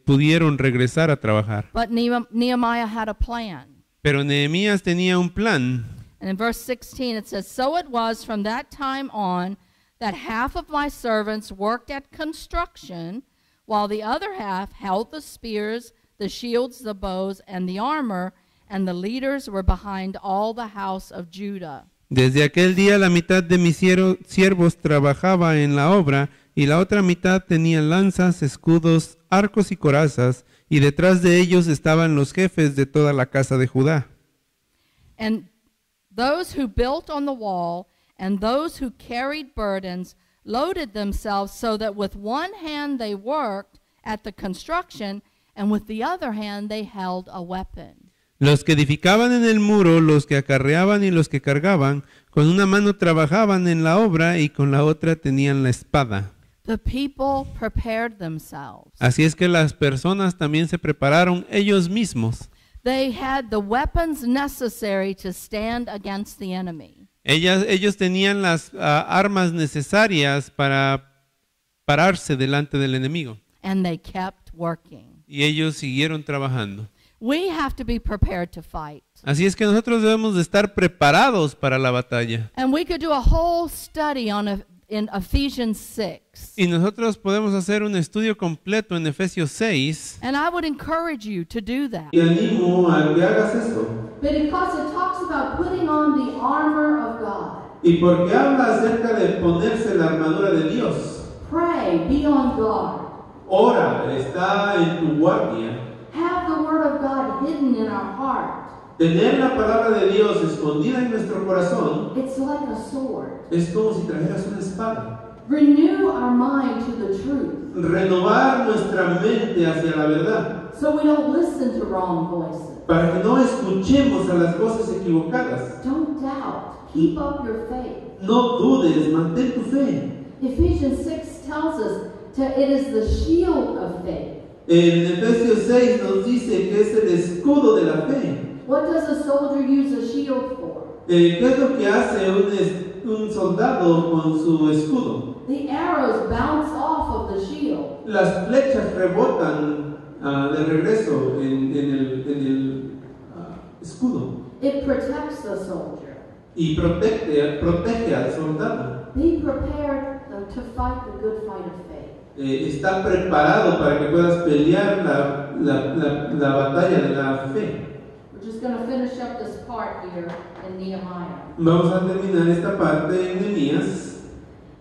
pudieron regresar a trabajar. But Nehemiah had a plan. Pero Nehemías tenía un plan. And in verse 16 it says, "So it was from that time on that half of my servants worked at construction, while the other half held the spears, the shields, the bows, and the armor, and the leaders were behind all the house of Judah." Desde aquel día la mitad de mis siervos trabajaba en la obra y la otra mitad tenía lanzas, escudos, arcos y corazas, y detrás de ellos estaban los jefes de toda la casa de Judá. And those who built on the wall and those who carried burdens loaded themselves so that with one hand they worked at the construction and with the other hand they held a weapon. Los que edificaban en el muro, los que acarreaban y los que cargaban, con una mano trabajaban en la obra y con la otra tenían la espada. The people prepared themselves. Así es que las personas también se prepararon ellos mismos. They had the weapons necessary to stand against the enemy. Ellos tenían las armas necesarias para pararse delante del enemigo. And they kept working. Y ellos siguieron trabajando. We have to be prepared to fight. Así es que nosotros debemos de estar preparados para la batalla. And we could do a whole study in Ephesians 6. Y nosotros podemos hacer un estudio completo en Efesios 6. And I would encourage you to do that. Y animo a que hagas esto. Because it talks about putting on the armor of God. Y porque habla acerca de ponerse la armadura de Dios. Pray, be on guard. Ora, está en tu guardia. Have the word of God hidden in our heart. Tener la palabra de Dios escondida en nuestro corazón It's like a sword. es como si trajeras una espada. Renew our mind to the truth Renovar nuestra mente hacia la verdad, so we don't listen to wrong voices. para que no escuchemos a las voces equivocadas. Don't doubt. Keep up your faith. No dudes, mantén tu fe. Ephesians 6 tells us it is the shield of faith. En Efesios 6 nos dice que es el escudo de la fe. What does a soldier use a shield for? ¿Qué es lo que hace un soldado con su escudo? The arrows bounce off of the shield. Las flechas rebotan de regreso en el escudo It protects the soldier. y protege al soldado. Be prepared to fight the good fight of faith. Está preparado para que puedas pelear la batalla de la fe. We're just going to finish up this part here in Nehemiah. Vamos a terminar esta parte en Nehemías.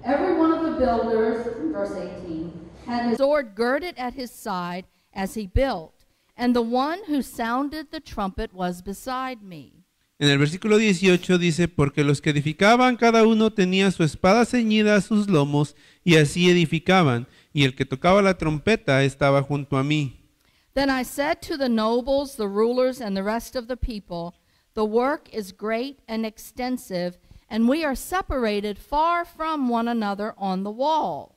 Every one of the builders, verse 18, had his sword girded at his side as he built, and the one who sounded the trumpet was beside me. En el versículo 18 dice, porque los que edificaban cada uno tenía su espada ceñida a sus lomos, y así edificaban, y el que tocaba la trompeta estaba junto a mí. Then I said to the nobles, the rulers, and the rest of the people, the work is great and extensive, and we are separated far from one another on the wall.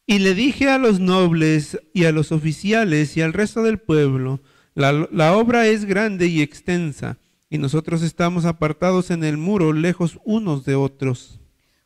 Y le dije a los nobles y a los oficiales y al resto del pueblo, la obra es grande y extensa, y nosotros estamos apartados en el muro, lejos unos de otros.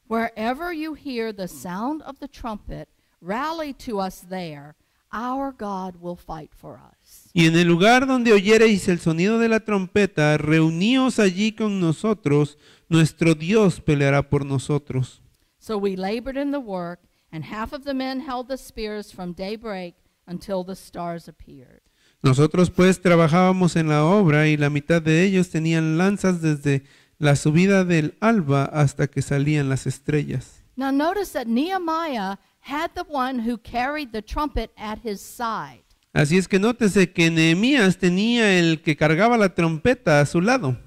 Wherever you hear the sound of the trumpet, rally to us there. Our God will fight for us. Y en el lugar donde oyereis el sonido de la trompeta, reuníos allí con nosotros, nuestro Dios peleará por nosotros. So we labored in the work, and half of the men held the spears from daybreak until the stars appeared. Nosotros pues trabajábamos en la obra, y la mitad de ellos tenían lanzas desde la subida del alba hasta que salían las estrellas. Now notice that Nehemiah had the one who carried the trumpet at his side. Así es que nótese que Nehemías tenía el que cargaba la trompeta a su lado.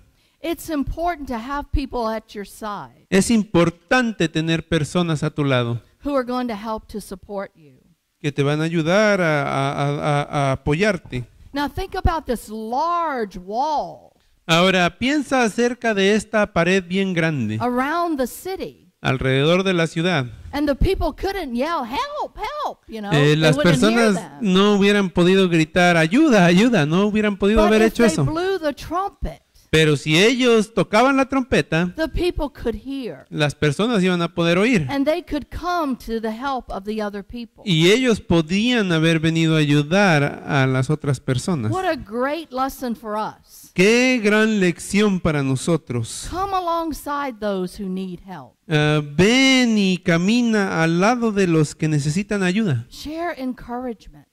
It's important to have people at your side Es importante tener personas a tu lado who are going to help to support you. que te van a ayudar a apoyarte. Now think about this large wall Ahora, piensa acerca de esta pared bien grande around the city. alrededor de la ciudad. And the people couldn't yell, help, help, you know. They Las wouldn't hear personas them. no hubieran podido gritar, ayuda, ayuda, no hubieran podido But haber if hecho they eso. blew the trumpet, Pero si ellos tocaban la trompeta, the people could hear. las personas iban a poder oír. And they could come to the help of the other people. Y ellos podían haber venido a ayudar a las otras personas. What a great lesson for us. Qué gran lección para nosotros. Come alongside those who need help. Ven y camina al lado de los que necesitan ayuda. Share encouragement.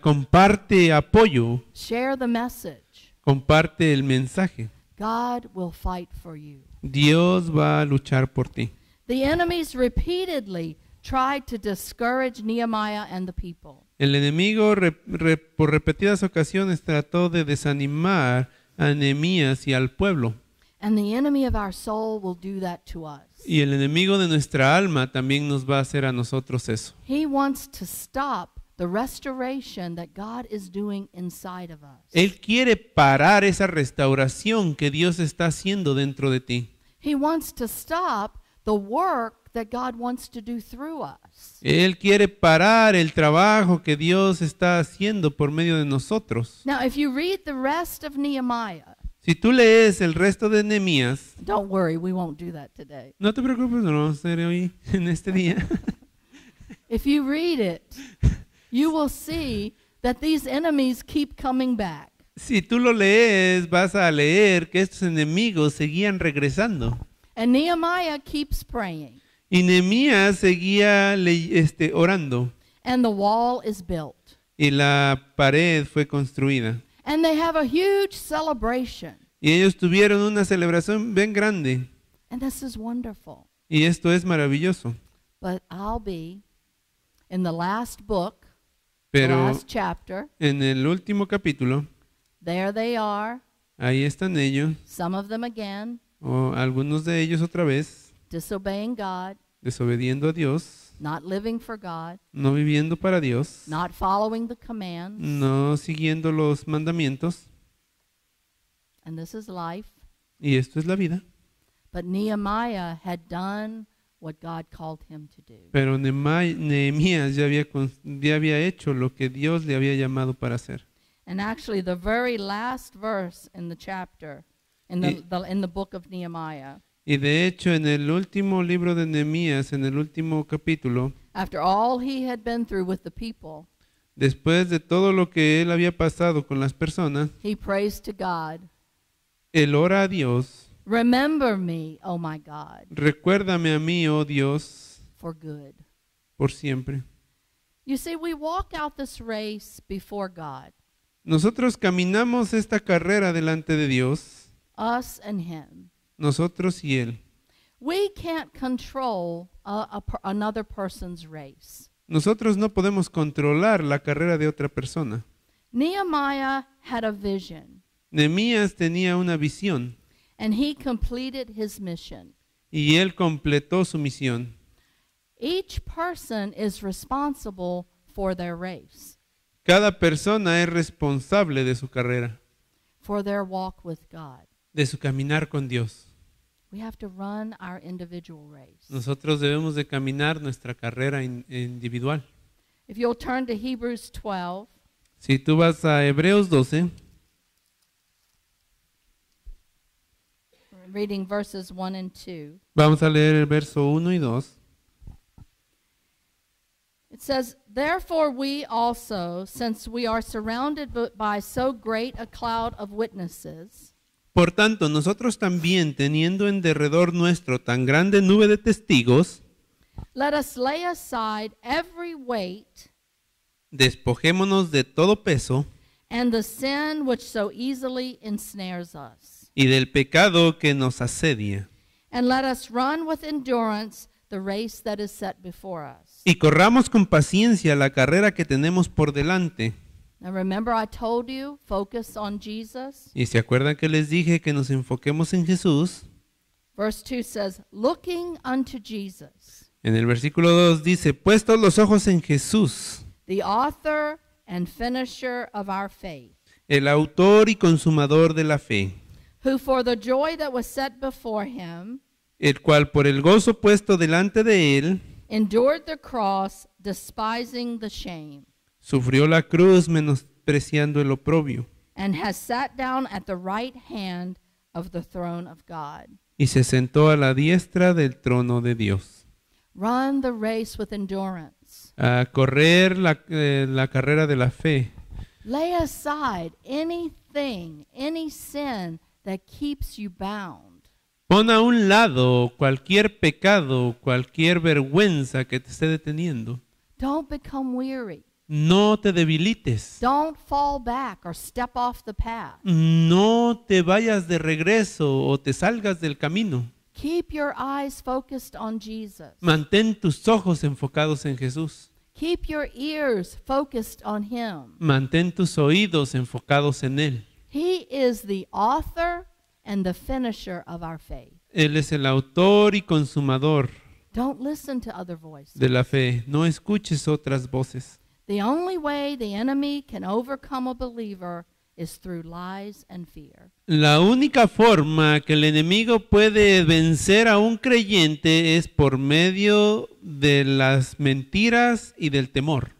Comparte apoyo, Share the message. comparte el mensaje. God will fight for you. Dios va a luchar por ti. The enemies repeatedly tried to discourage Nehemiah and the people. El enemigo por repetidas ocasiones trató de desanimar a Nehemías y al pueblo. And the enemy of our soul will do that to us. Y el enemigo de nuestra alma también nos va a hacer a nosotros eso. He wants to stop the restoration that God is doing inside of us. Él quiere parar esa restauración que Dios está haciendo dentro de ti. He wants to stop the work that God wants to do through us. Él quiere parar el trabajo que Dios está haciendo por medio de nosotros. Now, if you read the rest of Nehemiah, Si tú lees el resto de Nehemías, don't worry, we won't do that today. no te preocupes, no lo vamos a hacer hoy en este día. If you read it, you will see that these enemies keep coming back. Si tú lo lees, vas a leer que estos enemigos seguían regresando. And Nehemiah keeps praying. Y Nehemías seguía orando. And the wall is built. Y la pared fue construida. And they have a huge celebration. Y ellos tuvieron una celebración bien grande. And this is wonderful. Y esto es maravilloso. But I'll be in the last book, Pero last chapter. en el último capítulo, There they are, ahí están ellos, some of them again, o algunos de ellos otra vez, disobeying God, desobediendo a Dios, not living for God, no viviendo para Dios, not following the commands. no siguiendo los mandamientos. And this is life. Y esto es la vida. But Nehemiah had done what God called him to do. Pero Nehemías ya había hecho lo que Dios le había llamado para hacer. And actually, the very last verse in the chapter, in the book of Nehemiah, Y de hecho, en el último libro de Nehemías, en el último capítulo, after all he had been through with the people, después de todo lo que él había pasado con las personas, he prays to God, él ora a Dios, remember me, oh my God, recuérdame a mí, oh Dios, for good. por siempre. You see, we walk out this race before God, Nosotros caminamos esta carrera delante de Dios, us and him. nosotros y Él. We can't control another person's race. Nosotros no podemos controlar la carrera de otra persona. Nehemiah had a vision, Nehemías tenía una visión and he completed his mission. y él completó su misión. Each person is responsible for their race, Cada persona es responsable de su carrera, for their walk with God. de su caminar con Dios. We have to run our individual race. Nosotros debemos de caminar nuestra carrera individual. If you'll turn to Hebrews 12, Si tú vas a Hebreos 12, reading verses 1 and 2, vamos a leer el verso 1 y 2. it says, "Therefore we also, since we are surrounded by so great a cloud of witnesses, Por tanto, nosotros también, teniendo en derredor nuestro tan grande nube de testigos, let us lay aside every weight despojémonos de todo peso and the sin which so easily ensnares us, y del pecado que nos asedia, and let us run with endurance the race that is set before us." y corramos con paciencia la carrera que tenemos por delante. Now remember I told you, focus on Jesus. Y se acuerdan que les dije que nos enfoquemos en Jesús. Verse 2 says, "Looking unto Jesus, En el versículo 2 dice, puestos los ojos en Jesús, the author and finisher of our faith, el autor y consumador de la fe, who for the joy that was set before him el cual por el gozo puesto delante de él, endured the cross, despising the shame, sufrió la cruz menospreciando el oprobio, and has sat down at the right hand of the throne of God. y se sentó a la diestra del trono de Dios. Run the race with endurance. A correr la carrera de la fe. Lay aside anything, any sin that keeps you bound. Pon a un lado cualquier pecado, cualquier vergüenza que te esté deteniendo. Don't become weary. No te debilites. Don't fall back or step off the path. No te vayas de regreso o te salgas del camino. Keep your eyes focused on Jesus. Mantén tus ojos enfocados en Jesús. Keep your ears focused on Him. Mantén tus oídos enfocados en Él. He is the author and the finisher of our faith. Él es el autor y consumador Don't listen to other voices. de la fe. No escuches otras voces. The only way the enemy can overcome a believer is through lies and fear. La única forma que el enemigo puede vencer a un creyente es por medio de las mentiras y del temor.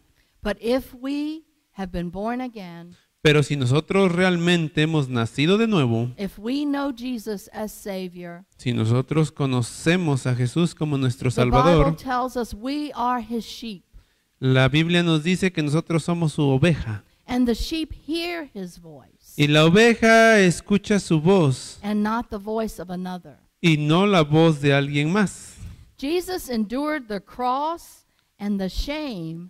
But if we have been born again, Pero si nosotros realmente hemos nacido de nuevo, if we know Jesus as Savior, si nosotros conocemos a Jesús como nuestro the Bible Salvador, tells us we are His sheep, la Biblia nos dice que nosotros somos su oveja. and the sheep hear His voice, Y la oveja escucha su voz and not the voice of another. y no la voz de alguien más. Jesus endured the cross and the shame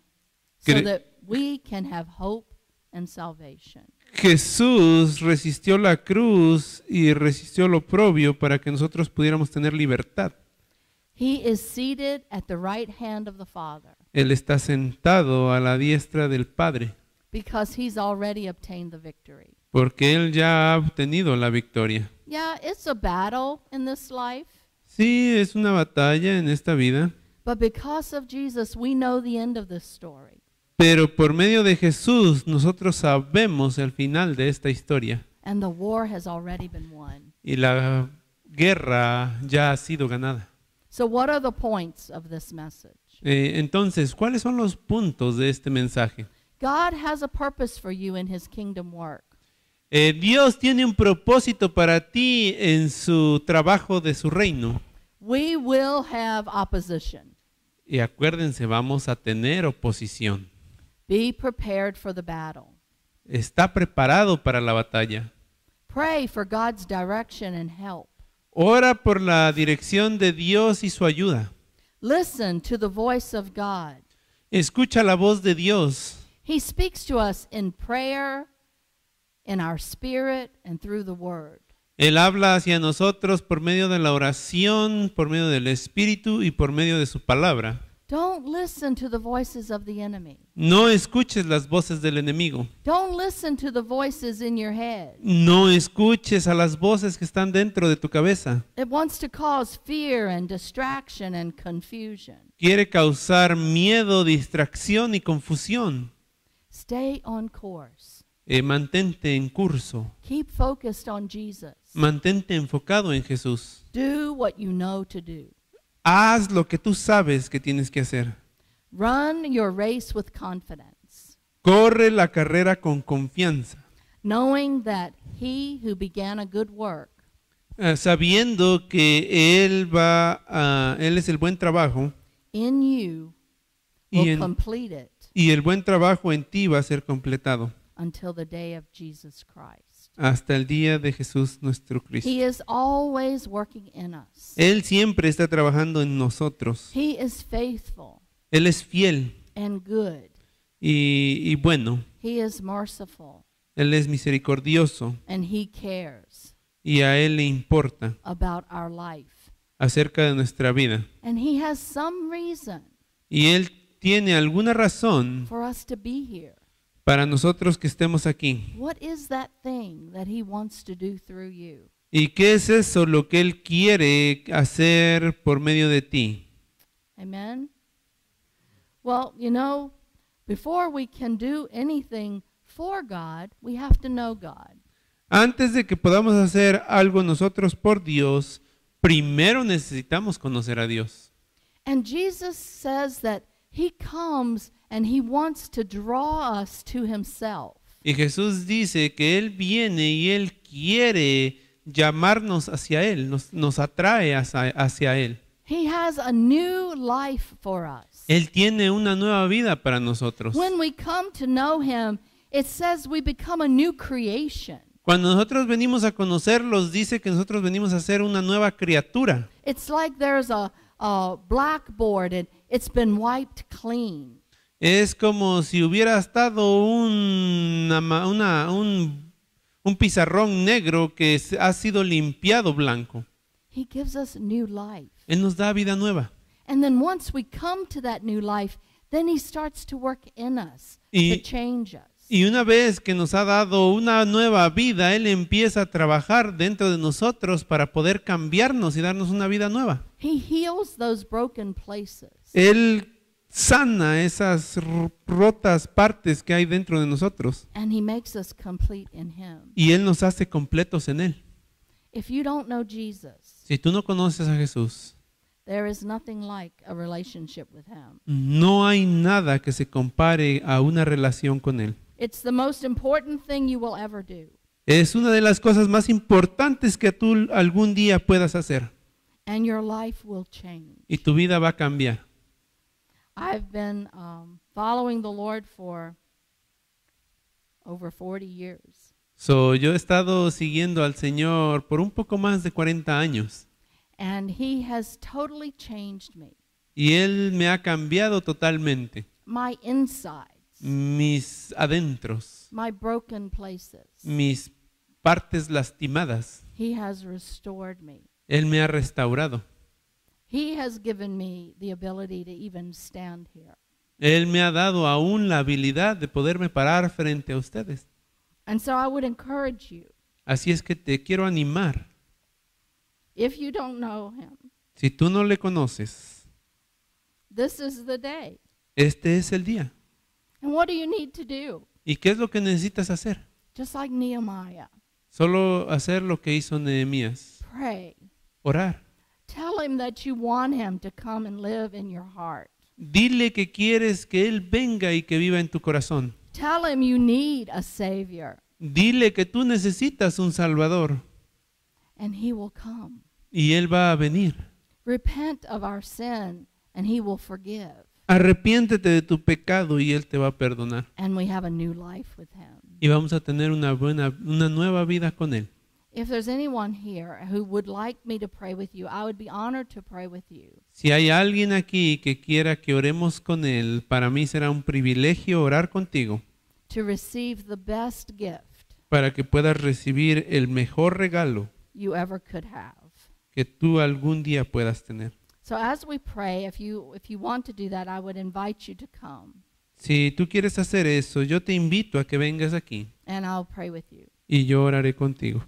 so Cre- that we can have hope and salvation. Jesús resistió la cruz y resistió lo oprobio para que nosotros pudiéramos tener libertad. He is seated at the right hand of the Father Él está sentado a la diestra del Padre, because He's already obtained the victory. porque Él ya ha obtenido la victoria. Yeah, it's a battle in this life, Sí, es una batalla en esta vida, but because of Jesus, we know the end of this story. pero por medio de Jesús nosotros sabemos el final de esta historia And the war has already been won. y la guerra ya ha sido ganada. So, what are the points of this message? Entonces, ¿cuáles son los puntos de este mensaje? God has a purpose for you in His kingdom work. Dios tiene un propósito para ti en su trabajo de su reino. We will have opposition. Y acuérdense, vamos a tener oposición. Be prepared for the battle. Está preparado para la batalla. Pray for God's direction and help. Ora por la dirección de Dios y su ayuda. Listen to the voice of God. Escucha la voz de Dios. He speaks to us in prayer, in our spirit, and through the Word. Él habla hacia nosotros por medio de la oración, por medio del Espíritu y por medio de su palabra. Don't listen to the voices of the enemy. No escuches las voces del enemigo. Don't listen to the voices in your head. No escuches a las voces que están dentro de tu cabeza. It wants to cause fear and distraction and confusion. Quiere causar miedo, distracción y confusión. Stay on course. Mantente en curso. Keep focused on Jesus. Mantente enfocado en Jesús. Do what you know to do. Haz lo que tú sabes que tienes que hacer. Run your race with confidence, Corre la carrera con confianza, knowing that he who began a good work sabiendo que Él es el buen trabajo in you y, will en- complete it y el buen trabajo en ti va a ser completado until the day of Jesus Christ. hasta el día de Jesús nuestro Cristo. He is always working in us. Él siempre está trabajando en nosotros. He is faithful Él es fiel and good. y bueno. He is merciful Él es misericordioso and he cares y a Él le importa about our life. acerca de nuestra vida. And he has some reason Y Él tiene alguna razón for us to be here. para nosotros que estemos aquí. What is that thing that he wants to do through you? ¿Y qué es eso lo que Él quiere hacer por medio de ti? Amen? Well, you know, before we can do anything for God, we have to know God. Antes de que podamos hacer algo nosotros por Dios, primero necesitamos conocer a Dios. And Jesus says that he comes and he wants to draw us to himself. Y Jesús dice que Él viene y Él quiere llamarnos hacia Él, nos atrae hacia Él. He has a new life for us. Él tiene una nueva vida para nosotros. When we come to know him, it says we become a new creation. Cuando nosotros venimos a conocerlos, dice que nosotros venimos a ser una nueva criatura. It's like there's a blackboard and it's been wiped clean. Es como si hubiera estado un pizarrón negro que ha sido limpiado blanco. He gives us new life. Él nos da vida nueva. And then once we come to that new life, then he starts to work in us to change us. Y una vez que nos ha dado una nueva vida, Él empieza a trabajar dentro de nosotros para poder cambiarnos y darnos una vida nueva. He heals those broken places. Él sana esas rotas partes que hay dentro de nosotros And he makes us complete in him. y Él nos hace completos en Él. If you don't know Jesus, Si tú no conoces a Jesús, there is nothing like a relationship with him. no hay nada que se compare a una relación con Él. It's the most important thing you will ever do. Es una de las cosas más importantes que tú algún día puedas hacer And your life will change. y tu vida va a cambiar. I've been following the Lord for over 40 years. Yo he estado siguiendo al Señor por un poco más de 40 años And he has totally changed me. y Él me ha cambiado totalmente. My insides, Mis adentros, my broken places. mis partes lastimadas, He has restored me. Él me ha restaurado. He has given me the ability to even stand here. Él me ha dado aún la habilidad de poderme parar frente a ustedes. And so I would encourage you, Así es que te quiero animar. if you don't know him, Si tú no le conoces, this is the day. este es el día. And what do you need to do? ¿Y qué es lo que necesitas hacer? Just like Nehemiah, Solo hacer lo que hizo Nehemías. pray. Orar. Tell him that you want him to come and live in your heart. Dile que quieres que Él venga y que viva en tu corazón. Tell him you need a Savior, Dile que tú necesitas un Salvador and he will come. y Él va a venir. Repent of our sin, and he will forgive. Arrepiéntete de tu pecado y Él te va a perdonar. And we have a new life with him. Y vamos a tener una nueva vida con Él. If there's anyone here who would like me to pray with you, I would be honored to pray with you. Si hay alguien aquí que quiera que oremos con Él, para mí será un privilegio orar contigo To receive the best gift para que puedas recibir el mejor regalo you ever could have. que tú algún día puedas tener. So as we pray, if you want to do that, I would invite you to come Si tú quieres hacer eso, yo te invito a que vengas aquí and I'll pray with you. y yo oraré contigo.